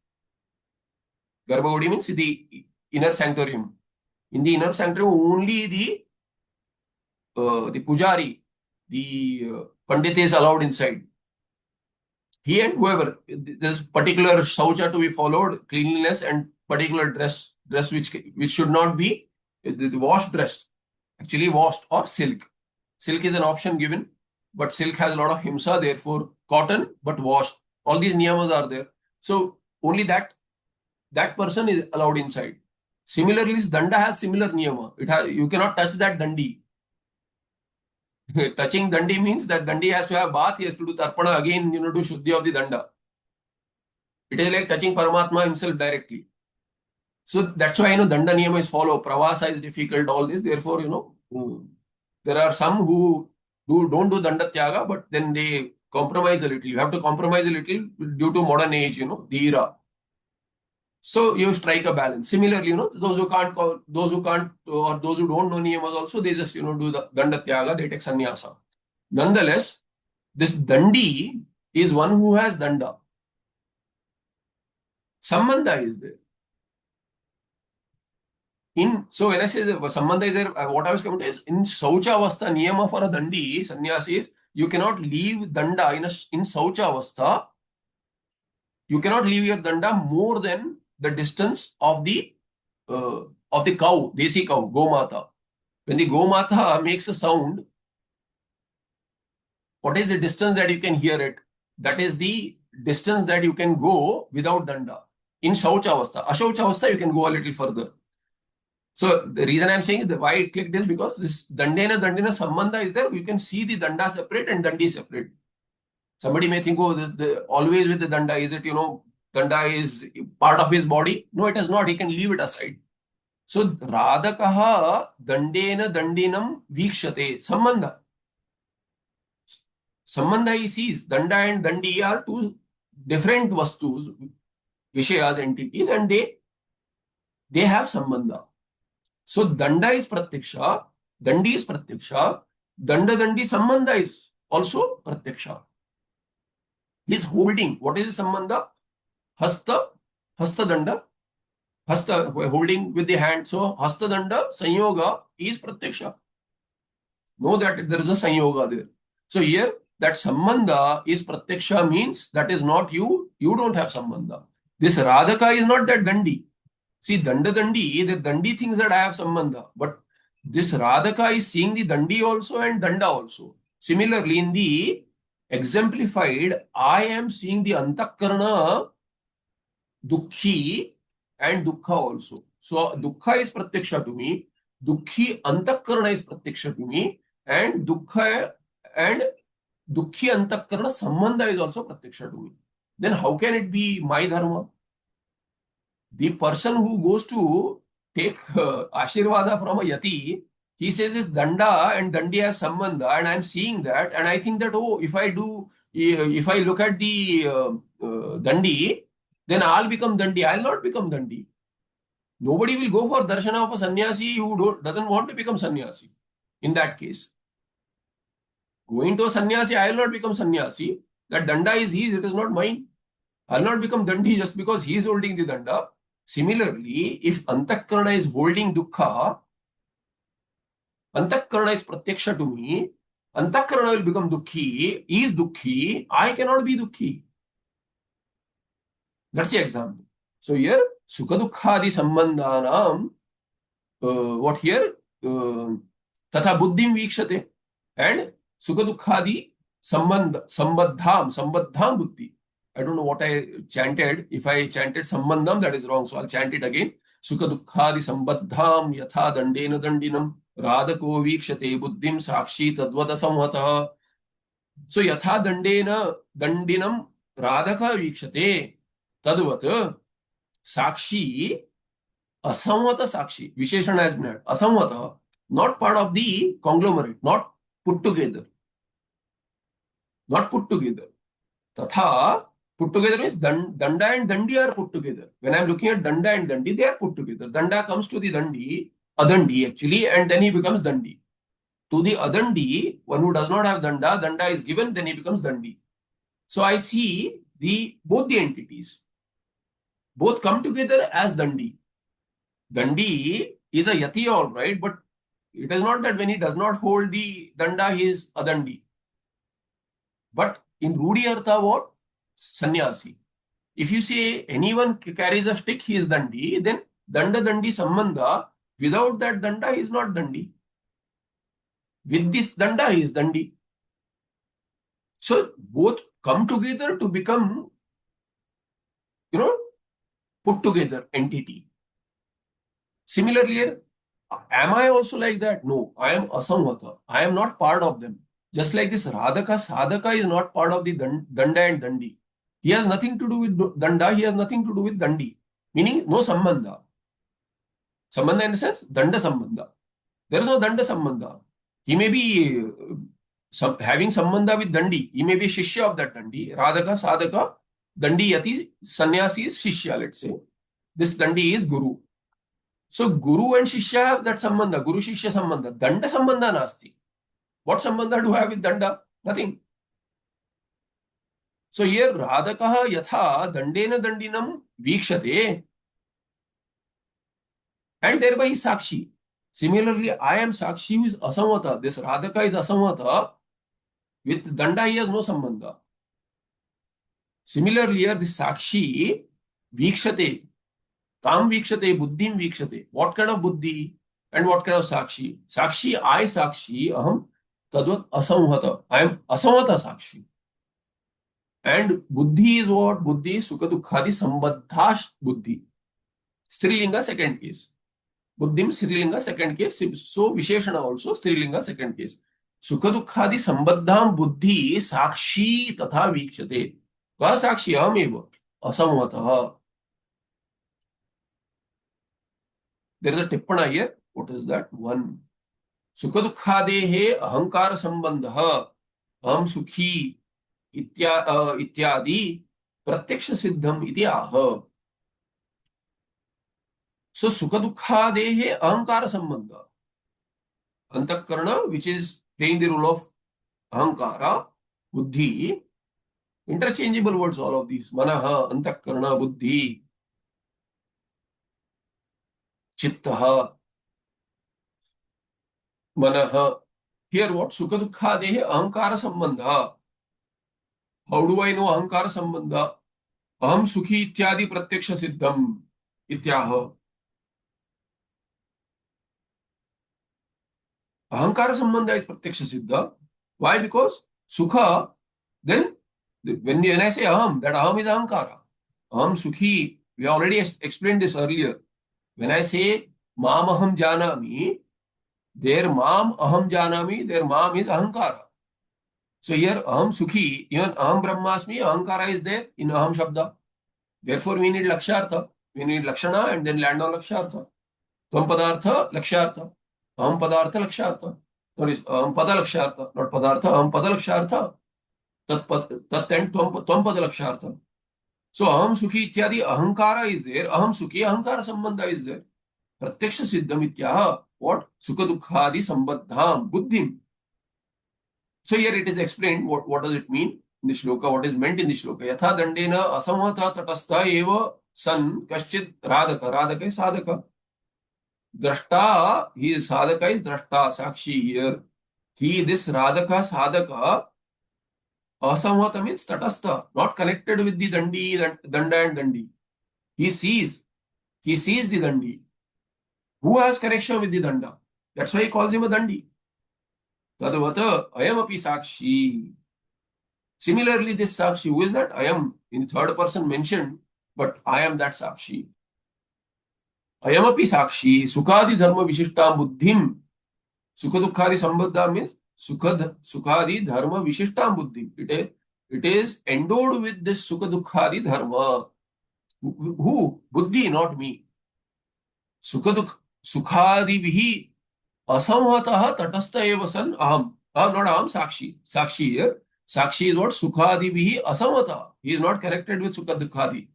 Garbhagudi means the inner sanctorium. In the inner sanctorium, only the pujari, the pandit is allowed inside. He and whoever, there's particular saucha to be followed, cleanliness and particular dress which should not be the washed dress, actually washed, or silk. Silk is an option given, but silk has a lot of himsa, therefore cotton, but washed. All these niyamas are there. So only that person is allowed inside. Similarly, danda has similar niyama. You cannot touch that dandi. Touching dandi means that dandi has to have bath, he has to do tarpana again, do shuddhi of the danda. It is like touching Paramatma himself directly. So that's why, danda niyama is followed. Pravasa is difficult, all this. Therefore, there are some who don't do danda tyaga, but then they compromise a little. You have to compromise a little due to modern age, the era. So you strike a balance. Similarly, those who can't, or those who don't know niyamas also, they just, do the danda tyaga, they take sannyasa. Nonetheless, this dandi is one who has danda. Sambandha is there. So when I say sambandha is there, what I was coming to is, in saucha avastha, niyama for a dandi, sannyasi, is you cannot leave danda in saucha avastha. You cannot leave your danda more than the distance of the cow, desi cow, gomata. When the gomata makes a sound, what is the distance that you can hear it? That is the distance that you can go without danda. In shaucha avastha. Ashaucha avastha, you can go a little further. So the reason I'm saying why I clicked is because this dandena sambandha is there. You can see the danda separate and dandi separate. Somebody may think, oh, always with the danda, is it, danda is part of his body? No, it is not. He can leave it aside. So Radhakaha dandena dandinam vikshate. Sambandha. Sambandha he sees. Danda and dandi are two different vastus, vishayas, entities, and they have sambandha. So danda is pratyaksha, dandi is pratyaksha, danda dandi sambandha is also pratyaksha. He is holding. What is the sambandha? Hasta danda, hasta holding with the hand. So hasta danda sanyoga is pratyaksha. Know that there is a sanyoga there. So here that sambandha is pratyaksha means that is not you. You don't have sambandha. This Radhaka is not that dandi. See, danda dandi, the dandi thinks that I have sambandha, but this Radhaka is seeing the dandi also and danda also. Similarly, in the exemplified, I am seeing the antakarana, dukhi, and dukkha also. So dukkha is pratyaksha to me, dukhi antakarana is pratyaksha to me, and dukkha and dukhi antakarana sambandha is also pratyaksha to me. Then how can it be my dharma? The person who goes to take Ashirvada from a yati, he says this danda and dandi has sambandha, and I'm seeing that, and I think that, oh, if I look at the dandi, then I'll become dandi. I'll not become dandi. Nobody will go for darshana of a sannyasi who doesn't want to become sannyasi. In that case, going to a sannyasi, I will not become sannyasi. That danda is his, it is not mine. I'll not become dandi just because he is holding the danda. Similarly, if antakarana is holding dukkha, antakarana is pratyaksha to me, antakarana will become dukhi, is dukhi, I cannot be dukhi. That's the example. So here, sukha dukkhadi sambandhanam, what here? Tatha buddhim vikshate, and sukha dukkhadi sambandham buddhi. I don't know what I chanted. If I chanted sambandham, that is wrong. So I'll chant it again. Sukha dukkhadi sambandham yatha dandena dandinam radhako vikshate buddhim sakshi tadvata samhataha. So yatha dandena dandinam radhaka vikshate tadvat sakshi asamvata sakshi. Visheshana has been had. Asamvata. not part of the conglomerate, not put together. Not put together. Tatha, put together means danda and dandi are put together. When I'm looking at danda and dandi, they are put together. Danda comes to the dandi, adandi actually, and then he becomes dandi. To the adandi, one who does not have danda, danda is given, then he becomes dandi. So I see both the entities. Both come together as dandi. Dandi is a yati, all right, but it is not that when he does not hold the danda, he is adandi. But in Rudi Artha, what? Sannyasi. If you say anyone carries a stick, he is dandi, then danda dandi sambandha, without that danda, he is not dandi. With this danda, he is dandi. So both come together to become, put together entity. Similarly, here, am I also like that? No, I am asamvata. I am not part of them. Just like this Radhaka, Sadhaka is not part of the Danda and Dandi. He has nothing to do with Danda, he has nothing to do with Dandi. Meaning, no Sambandha. Sambandha in the sense, Danda Sambandha. There is no Danda Sambandha. He may be having Sambandha with Dandi. He may be Shishya of that Dandi. Radhaka, Sadhaka, Dandi Yati, Sannyasi is Shishya, let's say. This Dandi is Guru. So Guru and Shishya have that Sambandha, Guru Shishya Sambandha. Danda Sambandha nasti. What Sambandha do I have with Danda? Nothing. So here Radhakaha yatha Dandena Dandinam Vikshate, and thereby is Sakshi. Similarly, I am Sakshi who is Asamvata. This Radhaka is Asamvata. With Danda he has no Sambandha. Similarly, here this Sakshi Vikshate. Tam Vikshate, Buddhim Vikshate. What kind of Buddhi and what kind of Sakshi? Sakshi, I Sakshi, Aham Tadvat Asamvata. I am Asamvata Sakshi. And Buddhi is what? Buddhi is Sukha Dukkhadi Sambandha Buddhi. Strilinga second case. Buddhim Strilinga second case. So Visheshana also Strilinga second case. Sukha Dukkhadi Sambandham Buddhi Sakshi Tatha Vikshate. Ka Sakshi Aham Asamvata. There is a tippana here. What is that? One. Sukha Dukhadehe Ahankara Sambandha Aham Sukhi Ityadi Pratyaksha Siddham iti aha. So Sukha Dukhadehe Ahankara Sambandha. Antakarana, which is playing the role of Ahankara, Buddhi. Interchangeable words, all of these. Manaha, Antakarana, Buddhi. Chittaha, Manaha. Here what? Sukha Dukhadehe Ahankara Sambandha. How do I know Ahankara Sambandha? Aham Sukhi Ityadi Pratyaksha Siddham Ityaha. Ahankara Sambandha is Pratyaksha Siddha. Why? Because Sukha, then when I say Aham, that Aham is Ahankara. Aham Sukhi, we already explained this earlier. When I say Mam Aham Janami, their Mam Aham Janami, their Mam is Ahankara. So here Aham Sukhi, even Aham Brahmasmi, Ahankara is there in Aham Shabda. Therefore we need Lakshartha. We need Lakshana and then land on Lakshartha. Tvam Padartha, Lakshartha. Aham Padartha, Lakshartha. Notice Aham Pada Lakshartha, not Padartha, Aham Pada Lakshartha. Tat and Tvam Pada Lakshartha. So Aham Sukhi Ityadi Ahankara is there. Aham Sukhi Ahankara Sambandha is there. Pratyaksha Siddham Ityaha. What? Sukha Dukkhadi Sambandham Buddhim. So here it is explained what does it mean in the shloka, what is meant in the shloka. Yatha Dandena Asamvata Tatastha Eva San Kaschid Radhaka. Radhaka is Sadhaka. Drashta, he is Sadhaka is Drashta, Sakshi here. This Radhaka Sadhaka Asamvata means Tatastha, not connected with the Dandi, Danda and Dandi. He sees the Dandi. Who has connection with the Danda? That's why he calls him a Dandi. Tadavata ayamapi Sakshi. Similarly, this Sakshi, who is that? I am in the third person mentioned, but I am that Sakshi. Ayamapi Sakshi, Sukhadi Dharma Vishishtam Buddhim. Sukha Dukkhadi Sambandha means Sukhadi Dharma Vishishtam Buddhim. It is endowed with this Sukha Dukkhadi Dharma. Who? Buddhi, not me. Sukhadi Vihi Asamhatah tatastha eva san aham. Aham, not aham, sakshi. Sakshi here. Sakshi is what? Sukhadibihi asamhatah. He is not connected with Sukha Dukhadi.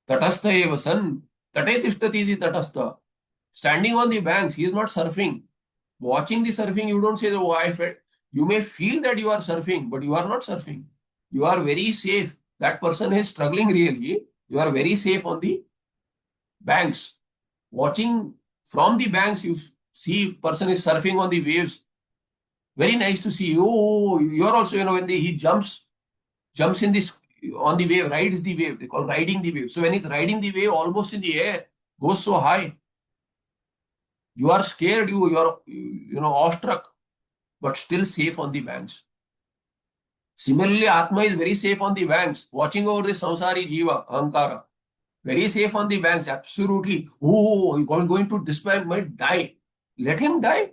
Tatastha eva san. Tate tishtati iti tatastha. Standing on the banks, he is not surfing. Watching the surfing, you don't say, oh, I felt. You may feel that you are surfing, but you are not surfing. You are very safe. That person is struggling really. You are very safe on the banks. Watching from the banks, you see person is surfing on the waves. Very nice to see. Oh, you are also, when he jumps in this on the wave, rides the wave. They call riding the wave. So when he's riding the wave almost in the air, goes so high, you are scared, you are awestruck, but still safe on the banks. Similarly, Atma is very safe on the banks, watching over the samsari jiva, ahankara. Very safe on the banks, absolutely. Oh, he's going to this man might die. Let him die.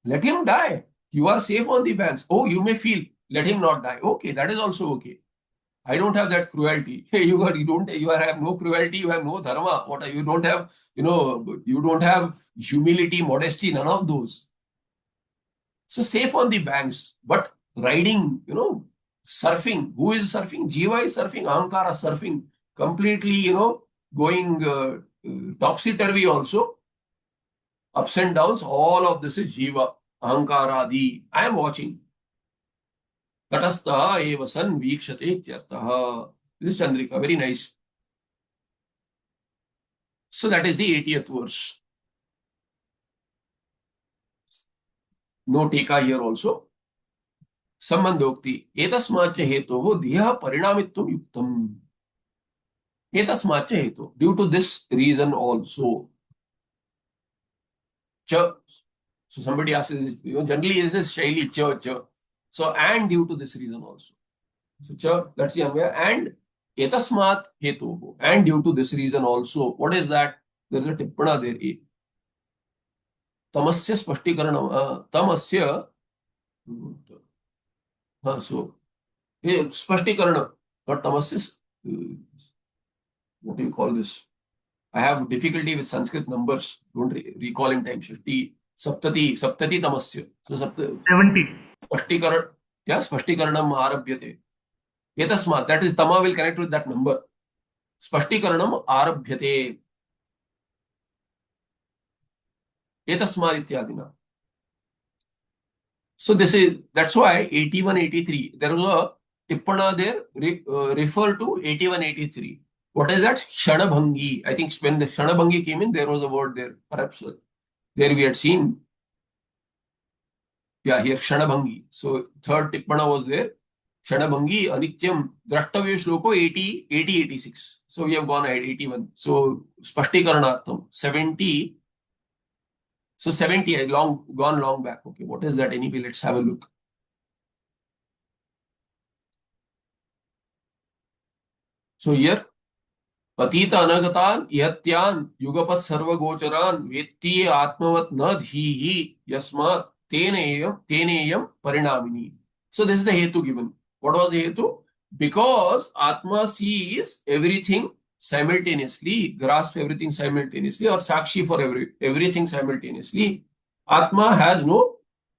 Let him die. You are safe on the banks. Oh, you may feel, let him not die. Okay, that is also okay. I don't have that cruelty. You have no cruelty, you have no dharma. You don't have, you don't have humility, modesty, none of those. So safe on the banks, but riding, surfing. Who is surfing? Jiva is surfing, Ahankara surfing, completely, going topsy-turvy also, ups and downs. All of this is Jiva, Ahankara, I am watching. Tatastha eva san vikshate ityartha. This is Chandrika, very nice. So that is the 80th verse. No tika here also. Sambandhokti. Etasmacha hetoho dhiya parinamitvam yuktam. Etasmacha hetu. Due to this reason also. Cha. So somebody asks, generally this is shaili cha. So and due to this reason also. So cha, that's the Anvaya. And etasmat hetu. And due to this reason also. What is that? There is a tippana there. Tamasya spashtikaranam. Tamasya. So spashtikaranam. Not tamasya. What do you call this? I have difficulty with Sanskrit numbers. Don't recall in time. Shashti, saptati tamasya. So 70. Spashtikaran, yeah, spashtikaranam arabhyate. Etasmat, that is tama will connect with that number. Spashtikaranam arabhyate. Etasmat ityadina. So that's why 81, 83. There was a tippana there refer to 81, 83. What is that? Shanabhangi. I think when the Shanabhangi came in, there was a word there. Perhaps there we had seen. Yeah, here Shanabhangi. So third tippana was there. Shanabhangi, Anityam, Drashtavya Shloko 80, 80, 86. So we have gone ahead, 81. So Spashtikaranartham, 70. So 70, gone long back. Okay, what is that anyway? Let's have a look. So here, Atita Anagatan, Ihatyan, Yugapat Sarvagocharan, Vettiye Atmavat na dhihi, Yasmat, Teneyam Parinamini. So this is the Hetu given. What was the Hetu? Because Atma sees everything simultaneously, grasps everything simultaneously, or Sakshi for everything simultaneously. Atma has no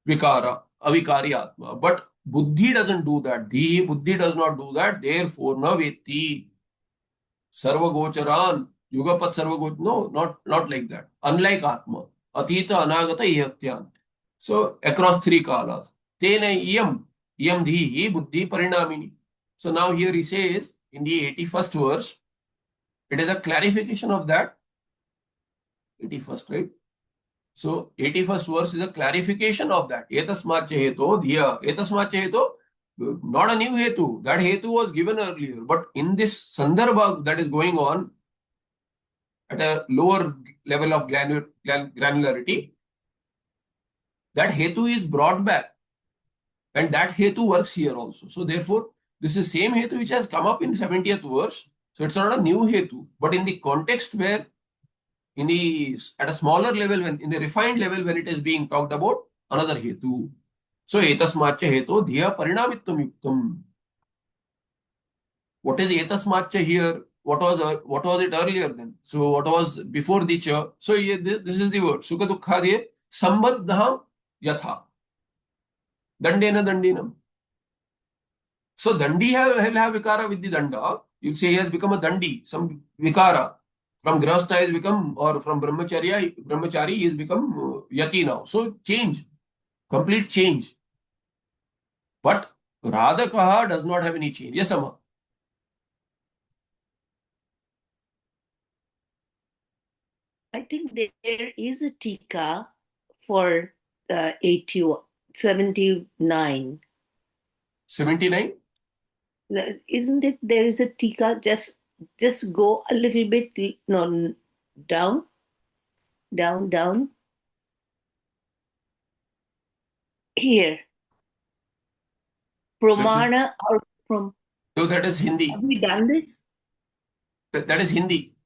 Vikara, Avikari Atma. But Buddhi doesn't do that. Buddhi does not do that. Therefore, na Vetti. Sarvagocharan, Yugapat Sarvagoch. No, not like that. Unlike Atma. Atita, Anagata, Ihatyan. So across three kalas. Tena iyam dhihi buddhi parinamini. So now here he says in the 81st verse, it is a clarification of that. 81st, right? So 81st verse is a clarification of that. Etasmat heto dhiya. Etasmat heto, not a new hetu. That hetu was given earlier. But in this sandarbha that is going on at a lower level of granularity, that hetu is brought back. And that hetu works here also. So therefore, this is same hetu which has come up in 70th verse. So it's not a new hetu. But in the context where at a smaller level, when in the refined level, when it is being talked about, another hetu. So etasmacha hetu dhiya parinamitvam yuktam. What is etasmacha here? what was it earlier then? So what was before the cha? So this is the word. Sukha dukkhadye sambaddham yatha. Dandena dandinam. So dandi will have vikara with the danda. You'll say he has become a dandi, some vikara. From grahastha he has become, or from brahmachari he has become yati now. So change, complete change. But Radhakaha does not have any change. Yes, Amma. I think there is a tika for 79. 79? Isn't it? There is a tika. Just go a little bit, no, down, down. Here, pramana or from. So that is Have Hindi. we done this? That is Hindi.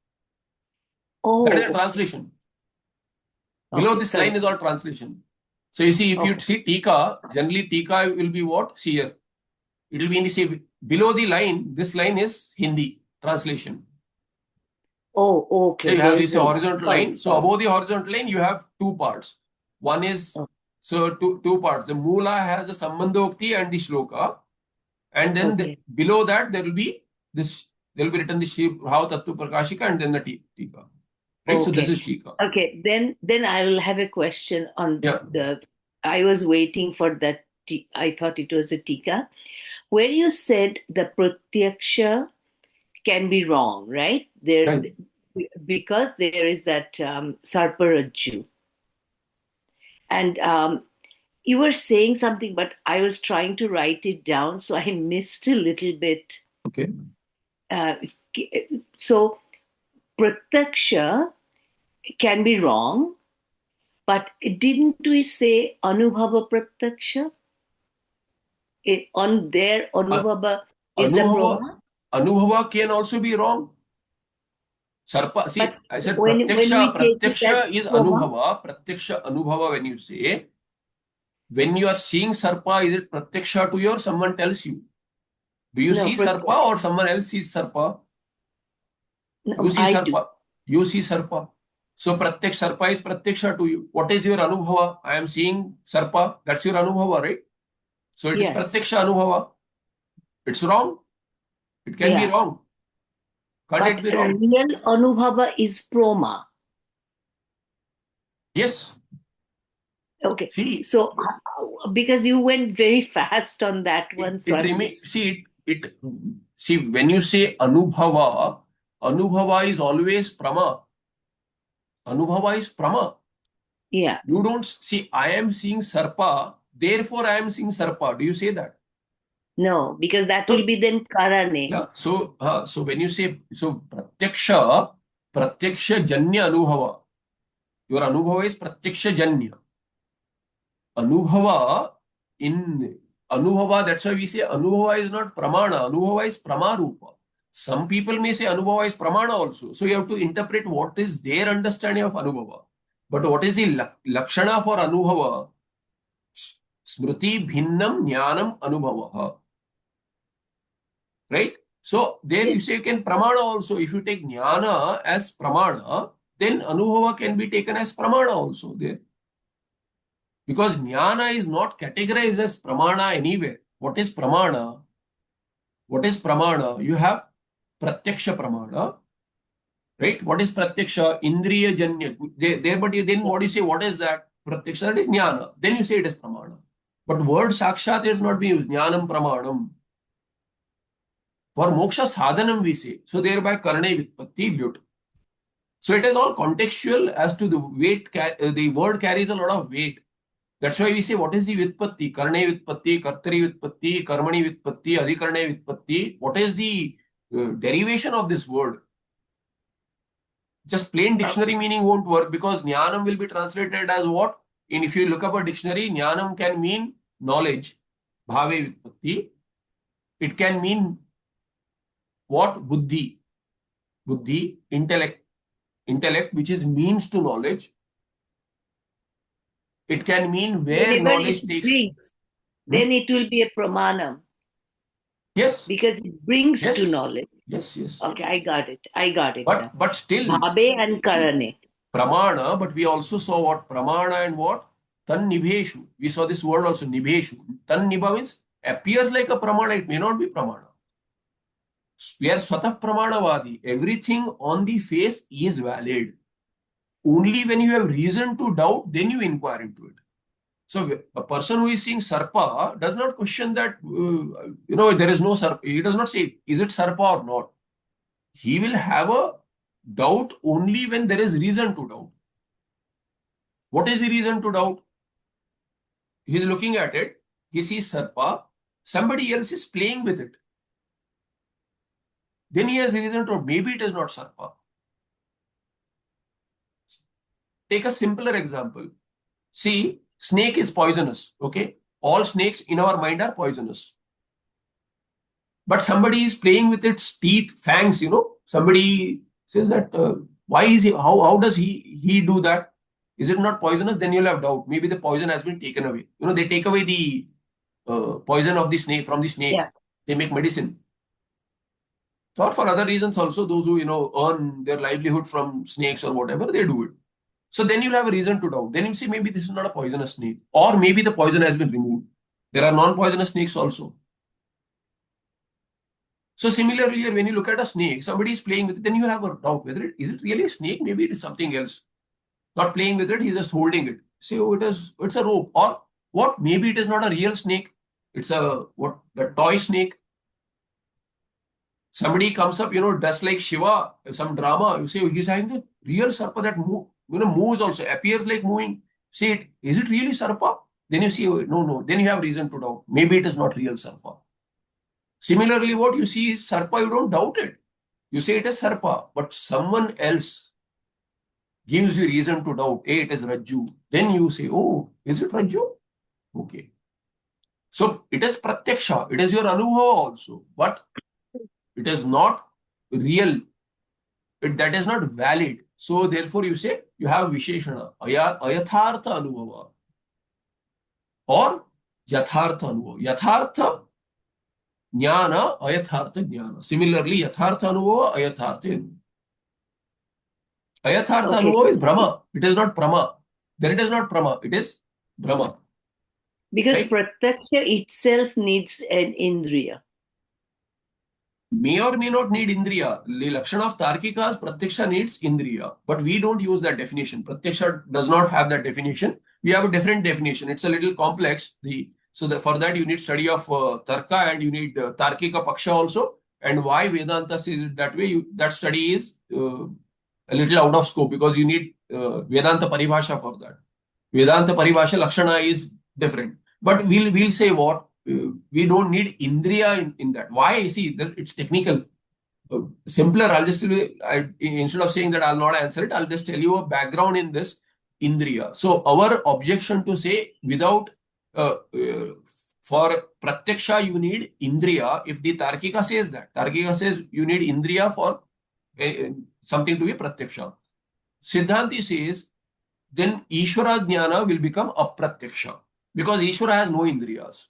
That is a Oh, translation. Below okay. this Sorry. line is all translation. So you see, if you Okay. see Tika, generally Tika will be what? See here. It will be in the same. Below the line, this line is Hindi translation. Oh, okay. You There have is this a line. horizontal Sorry, line. So sorry. above the horizontal line, you have two parts. One is, Oh, so two parts. The Mula has the Sambandhokti and the Shloka. And then okay. below that, there will be this, there will be written the Shiv Bhav Tattva Prakashika and then the Tika. Right? So this Okay. is Tika. Okay. Then I will have a question on Yeah. the. I was waiting for that. I thought it was a tika, where you said the pratyaksha can be wrong, right? There, Right. because there is that sarparajju, and you were saying something, but I was trying to write it down, so I missed a little bit. Okay. Uh, so pratyaksha can be wrong, but didn't we say anubhava pratyaksha? On there, Uh, anubhava is the Anubhava, proma. Anubhava can also be wrong. Sarpa, But see, I said when we Pratyaksha. take it as Pratyaksha is proma, Anubhava. Pratyaksha Anubhava, when you say, when you are seeing Sarpa, is it Pratyaksha to you or someone tells you? Do you no, see Sarpa or someone else sees Sarpa? You no, see I do. Sarpa. You see Sarpa. So Pratyaksh Sarpa is Pratyaksha to you. What is your Anubhava? I am seeing Sarpa. That's your Anubhava, right? So it is Yes, Pratyaksha Anubhava. It's wrong. It can be yeah. wrong. Can't it But be wrong? real anubhava is proma. Yes. Okay, See, so because you went very fast on that it, one, so it I remains, missed. see, see, when you say Anubhava, Anubhava is always Prama. Anubhava is Prama. Yeah, You don't see, I am seeing Sarpa, therefore I am seeing Sarpa. Do you say that? no, because that will So, be then karane. yeah, so when you say, so Pratyaksha Janya Anubhava, your Anubhava is Pratyaksha Janya. Anubhava in Anubhava, that's why we say Anubhava is not Pramana, Anubhava is Pramarupa. Some people may say Anubhava is Pramana also. So you have to interpret what is their understanding of Anubhava. But what is the Lakshana for Anubhava? Smriti Bhinnam Jnanam Anubhava. Right? So there you Yes. say you can Pramana also. If you take Jnana as Pramana, then Anubhava can be taken as Pramana also there. Because jnana is not categorized as pramana anywhere. What is pramana? What is pramana? You have pratyaksha pramana, right? What is pratyaksha? Indriya janya. There, but then what do you say? What is that? Pratyaksha, that is jnana. Then you say it is pramana. But word sakshat is not being used. Jnanam pramanam. For moksha sadhanam we say. So thereby karne vitpatti lyut. So it is all contextual as to the weight. The word carries a lot of weight. That's why we say, what is the Vitpatti? Karne Vitpatti, Kartari Vitpatti, Karmani Vitpatti, Adhikarne Vitpatti. What is the derivation of this word? Just plain dictionary Okay. meaning won't work because Jnanam will be translated as what? And if you look up a dictionary, Jnanam can mean knowledge, Bhave Vitpatti. It can mean what? Buddhi. Buddhi, intellect, which is means to knowledge. It can mean where Whenever it knowledge takes. brings, Hmm? then it will be a pramanam. Yes, because it brings to yes, knowledge. yes, yes. Okay, I got it. I got it now. But still, Bhabe and see, Karane. pramana, but we also saw what pramana and what? Tan nibheshu. We saw this word also, nibheshu. Tan nibha means appears like a pramana, it may not be pramana. We are swatah pramanavadi. Everything on the face is valid. Only when you have reason to doubt, then you inquire into it. So a person who is seeing sarpa does not question that, there is no sarpa. He does not say, is it sarpa or not? He will have a doubt only when there is reason to doubt. What is the reason to doubt? He is looking at it, he sees sarpa, somebody else is playing with it. Then he has reason to doubt, maybe it is not sarpa. Take a simpler example. See, snake is poisonous, okay? All snakes in our mind are poisonous. But somebody is playing with its teeth, fangs, Somebody says that, why is he, how does he do that? Is it not poisonous? Then you'll have doubt. Maybe the poison has been taken away. They take away the poison of the snake from the snake. Yeah. They make medicine. Or for other reasons also, those who, earn their livelihood from snakes or whatever, they do it. So then you'll have a reason to doubt. Then you say maybe this is not a poisonous snake. Or maybe the poison has been removed. There are non-poisonous snakes also. So similarly, when you look at a snake, somebody is playing with it, then you have a doubt whether is it really a snake? Maybe it is something else. Not playing with it, he's just holding it. Say, oh, it's a rope. Or what? Maybe it is not a real snake. It's a toy snake. Somebody comes up, dressed like Shiva, some drama. You say, oh, he's having the real sarpa that moves also, appears like moving. Say, is it really sarpa? Then you see, oh, no. Then you have reason to doubt. Maybe it is not real sarpa. Similarly, what you see is sarpa, you don't doubt it. You say it is sarpa, but someone else gives you reason to doubt. Hey, it is Rajju. Then you say, oh, is it Rajju? Okay. So it is pratyaksha. It is your anubhava also. But it is not real. That is not valid. So therefore you say you have Visheshana. Ayathartha anubhava. Or Yathartha anubhava. Yathartha jnana, ayathartha jnana. Similarly, Yathartha anubhava, ayathartha anubhava. Ayathartha Okay. anubhava is Brahma. It is not Prama. Then it is not Prama. It is Brahma. Because Right? pratyaksha itself needs an indriya. May or may not need Indriya. The Lakshana of Tarkikas, Pratyaksha needs Indriya. But we don't use that definition. Pratyaksha does not have that definition. We have a different definition. It's a little complex. For that you need study of Tarka and you need Tarkika Paksha also. And why Vedanta says it that way, that study is a little out of scope because you need Vedanta Paribhasha for that. Vedanta Paribhasha Lakshana is different. But we'll say what? We don't need Indriya in that. Why? See, it's technical. Simpler, I'll just tell you, instead of saying that I'll not answer it, I'll just tell you a background in this Indriya. So our objection to say without, for Pratyaksha you need Indriya, if the Tarkika says that. Tarkika says you need Indriya for something to be Pratyaksha. Siddhanti says then Ishvara Jnana will become Apratyaksha because Ishvara has no Indriyas.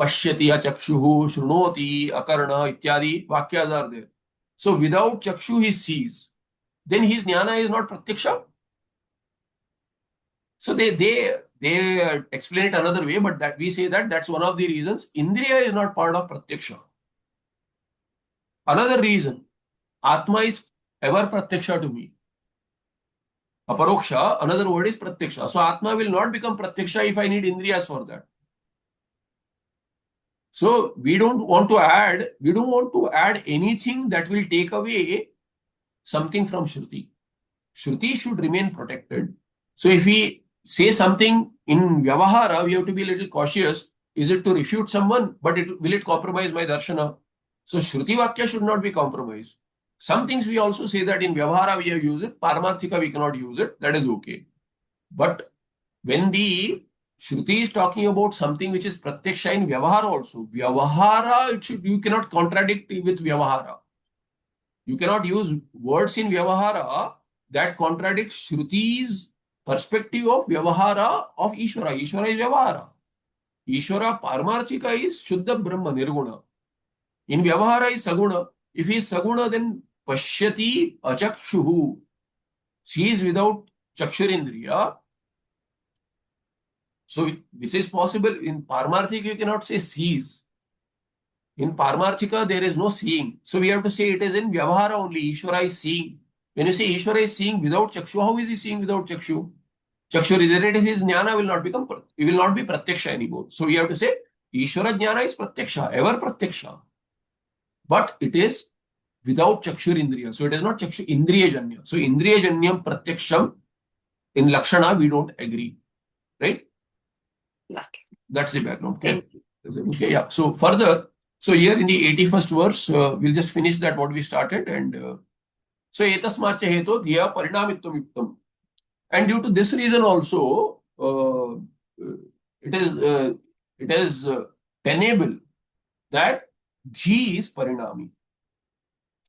Pashyati chakshuhu, shrunoti, akarna, ityadi, vakyas are there. So without chakshu he sees. Then his jnana is not pratyaksha. So they explain it another way, but that we say that that's one of the reasons. Indriya is not part of pratyaksha. Another reason, Atma is ever pratyaksha to me. Aparoksha, another word is pratyaksha. So Atma will not become pratyaksha if I need indriyas for that. So we don't want to add anything that will take away something from Shruti. Shruti should remain protected. So if we say something in Vyavahara, we have to be a little cautious. Is it to refute someone? But will it compromise my darshana? So Shruti Vakya should not be compromised. Some things we also say that in Vyavahara we have used it, Paramarthika we cannot use it, that is okay. But when the Shruti is talking about something which is pratyaksha in Vyavahara also, Vyavahara, you cannot contradict with Vyavahara. You cannot use words in Vyavahara that contradict Shruti's perspective of Vyavahara of Ishvara. Ishvara is Vyavahara. Ishvara Paramarthika is Shuddha Brahma Nirguna. In Vyavahara is Saguna. If he is Saguna, then Pashyati Achakshuhu. Sees without Chakshurindriya. So this is possible. In Paramarthika, you cannot say sees. In Paramarthika, there is no seeing. So we have to say it is in Vyavahara only. Ishvara is seeing. When you say Ishvara is seeing without Chakshu, how is he seeing without Chakshu? Chakshu related his jnana will not become, it will not be pratyaksha anymore. So we have to say Ishvara jnana is pratyaksha, ever pratyaksha. But it is without Chakshur Indriya. So it is not Chakshu Indriya Janya. So Indriya Janyam Pratyaksham in Lakshana we don't agree. Right? Okay. That's the background. Okay. Thank you. Okay, yeah. So further, so here in the 81st verse, we'll just finish that what we started. And so etasmacha heto dhiya parinamitvam yuktam. And due to this reason also, it is tenable that dhi is parinami.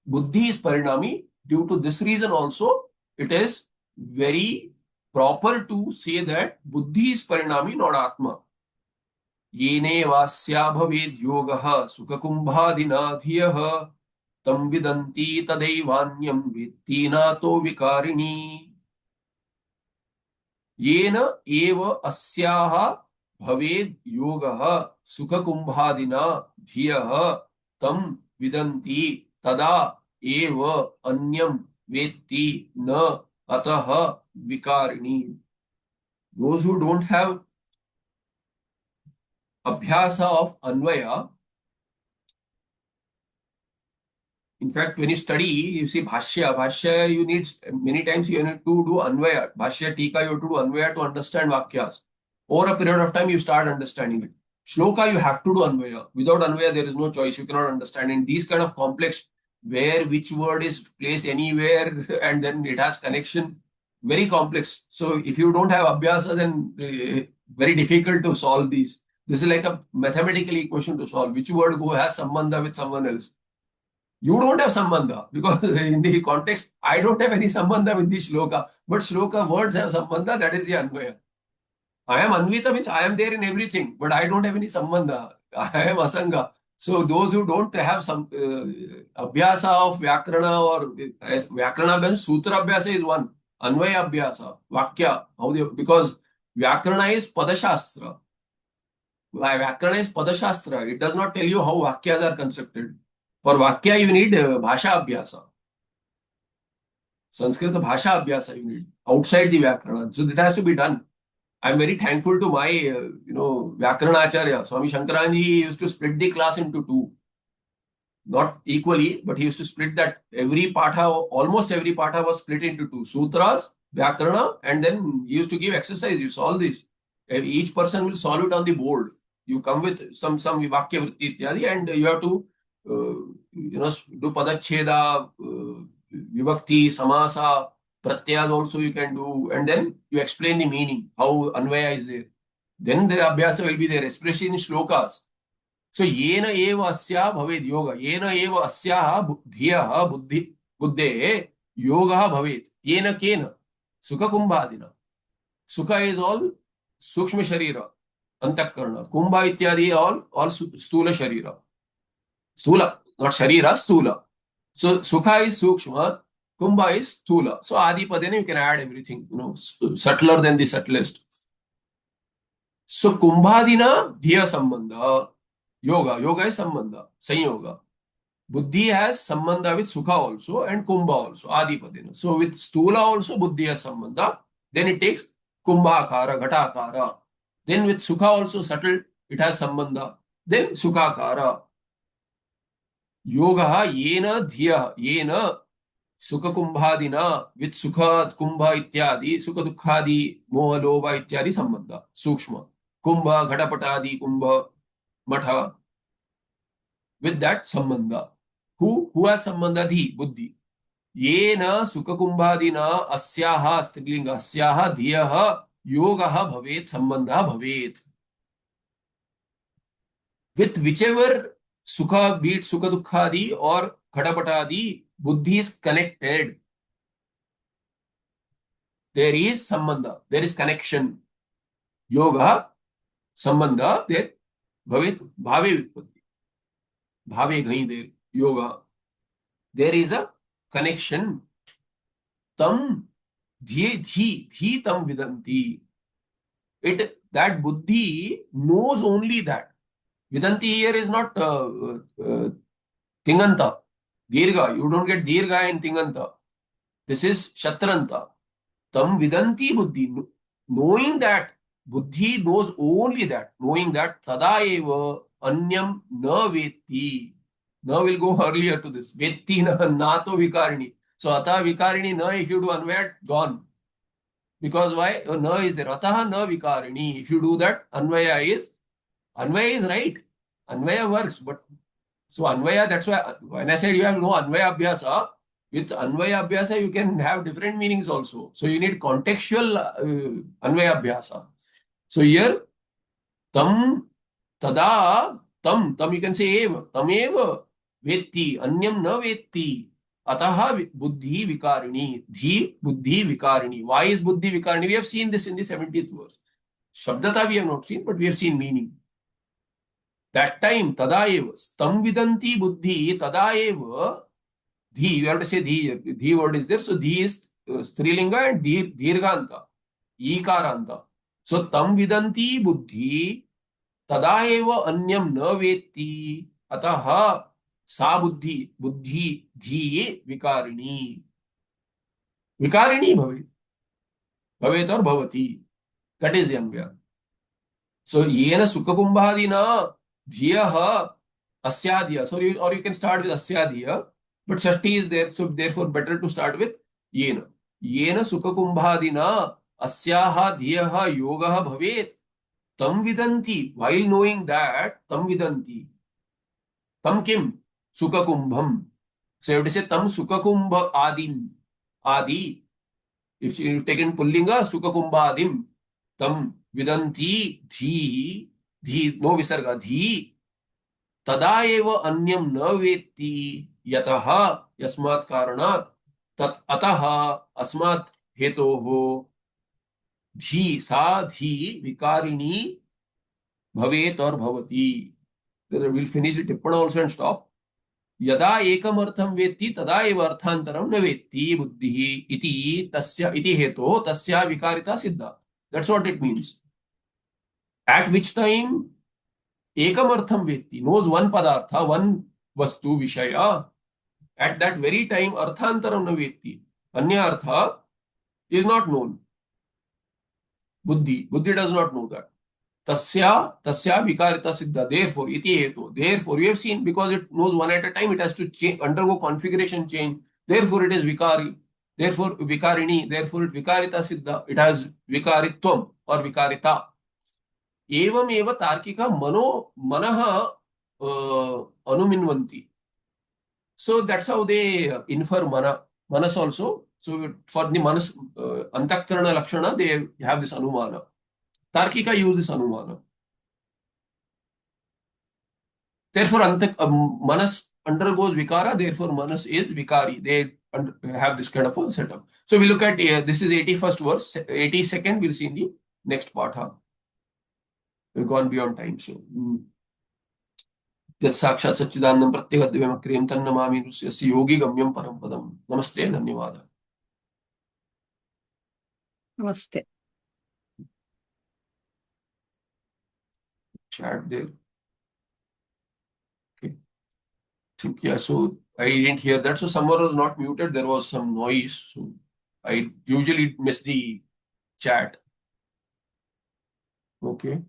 Buddhi is parinami. Due to this reason also, it is very proper to say that buddhi is parinami, not atma. येने वास्या भवेद् योगः सुखकुम्भादिना धियः तं विदन्ति तदैवान्यं वेत्ति नातो विकारिणी येन एव अस्याः भवेद् योगः सुखकुम्भादिना धियः तं विदन्ति तदा एव अन्यं वेत्ति न अतः विकारिणी. Those who don't have abhyasa of anvaya. In fact, when you study, you see bhashya, you need many times you need to do anvaya. Bhashya, tika, you have to do anvaya to understand vakyas. Over a period of time, you start understanding it. Shloka, you have to do anvaya. Without anvaya, there is no choice. You cannot understand. And these kind of complex, where which word is placed anywhere, and then it has connection, very complex. So if you don't have abhyasa, then very difficult to solve these. This is like a mathematical equation to solve. Which word go has sambandha with someone else? You don't have sambandha because in the context, I don't have any sambandha with the shloka. But shloka words have sambandha, that is the anvaya. I am anvita means I am there in everything, but I don't have any sambandha. I am asanga. So those who don't have some abhyasa of vyakarana or vyakarana means sutra abhyasa is one. Anvaya abhyasa, vakya. Because vyakarana is padashastra. Vyakarana is padashastra. It does not tell you how vakyas are constructed. For vakya, you need bhasha abhyasa. Sanskrit bhasha abhyasa you need outside the vyakarana. So that has to be done. I'm very thankful to my, Vyakarana Acharya. Swami Shankaranji used to split the class into two. Not equally, but he used to split that every patha, almost every patha was split into two. Sutras, Vyakarana, and then he used to give exercise. You solve this. Each person will solve it on the board. You come with some Vakya Vritti Ityadi, and you have to, do Padacheda, Vibhakti, Samasa, Pratyas also you can do, and then you explain the meaning, how Anvaya is there. Then the Abhyasa will be there, especially in Shlokas. So, Yena eva asya bhaved yoga. Yena eva asya dhiyaha buddhe yoga bhaved. Yena kena. Sukha kumbhadina. Sukha is all Sukshma Sharira, Antakarna. Kumbha ityadi all Stula Sharira. Stula, not Sharira, Stula. So Sukha is Sukshma, Kumbha is Stula. So Adi Padena you can add everything, subtler than the subtlest. So Kumbhadina Dhiya Sambandha. Yoga is Sambandha, Sanyoga. Buddhi has Sambandha with Sukha also and Kumbha also, Adi Padena. So with Stula also Buddhi has Sambandha. Then it takes Kumbhakara, Ghatakara. Then with Sukha also subtle, it has Sambandha. Then Sukhakara. Yoga yena dhiya, yena sukha kumbhadina, with sukha kumbha ityadi, sukha dukkhadi, moha lobha ityadi sambandha, sukshma. Kumbha, ghadapatadi, kumbha, matha. With that sambandha. Who has sambandha? Dhi, buddhi. Yena sukha kumbhadina asyaha strilinga asyaha dhiyaha yogaha bhavet sambandha bhavet. With whichever Sukha, be it Sukha Dukkhadi or Ghadapatadi, Buddhi is connected. There is Sambandha, there is connection. Yoga, Sambandha there bhavet bhave vyutpatti. Bhave ghain there yoga. There is a connection. Tam dhi tam vidanti. It that buddhi knows only that. Vidanti here is not tinganta, dirgha. You don't get dirgha in tinganta. This is shatranta. Tam vidanti buddhi. Knowing that, buddhi knows only that. Knowing that, tada eva anyam na veti. Na will go earlier to this. Veti na to vikarini. So ata vikarini na, if you do anvaya, gone. Because why? Na is there. Ataha na vikarini. If you do that, anvaya is right. Anvaya works, but so Anvaya, that's why when I said you have no Anvaya Abhyasa, with Anvaya Abhyasa you can have different meanings also. So you need contextual Anvaya Abhyasa. So here, tam, tada, tam you can say eva, tam eva, vetti, anyam na vetti, ataha buddhi vikarini, dhi buddhi vikarini. Why is buddhi vikarini? We have seen this in the 70th verse. Shabdata we have not seen, but we have seen meaning. That time, tadaeva, stam vidanti buddhi, tadaeva, dhi, you have to say dhi word is there. So, dhi is strilinga and dirghanta, ikaranta. So, tam vidanti buddhi, tadaeva anyam na veti, ataha sa buddhi, dhi, vikarini. Vikarini bhavet or bhavati. That is the anvaya. So, yena sukhakumbhadina dhiyaha asyadhiya. So, or you can start with asyadhiya, but shashti is there. So, therefore, better to start with yena. Yena sukhakumbhadina asyaha dhiyaha yogaha bhavet. Tam vidanti. While knowing that, tam vidanti. Tam kim? Sukhakumbham. So, you have to say tam sukhakumbha adim. Adi. If you take in pullinga, sukhakumbhadim. Tam vidanti dhi no visarga dhi tada eva anyam na vetti yataha yasmat karanat tat ataha asmat hetoho dhi sa dhi vikarini bhavet or bhavati. We'll finish the tippana also and stop. यदा एकम अर्थम वेत्ति तदा एव अर्थांतरम न वेत्ति बुद्धिः इति तस्य इति हेतो तस्या विकारिता सिद्धा. That's what it means. At which time ekam artham vetti, knows one padartha, one vastu vishaya. At that very time arthantaram na vetti, anya artha is not known. Buddhi does not know that. Tasya vikarita siddha. Therefore, iti hetu. Therefore, we have seen, because it knows one at a time, it has to undergo configuration change. Therefore, it is vikari. Therefore, vikarini. Therefore, it vikarita siddha. It has vikaritvam or vikarita. Evam eva tarkika manaha anuminvanti. So that's how they infer manas also. So for the manas antakarana lakshana, they have this anumana. Tarkika use this anumana. Therefore, manas undergoes vikara. Therefore, manas is vikari. They have this kind of a setup. So we look at this is 81st verse. 82nd we'll see in the next part. We've gone beyond time. So यत् साक्षात् सच्चिदानंदं प्रत्यगद्वयमक्रियं तन्नमामि यस्य योगी गम्यं परम पदम. नमस्ते, धन्यवाद. Namaste. Chat there. Okay. Yeah, so I didn't hear that. So someone was not muted. There was some noise. So I usually miss the chat. Okay.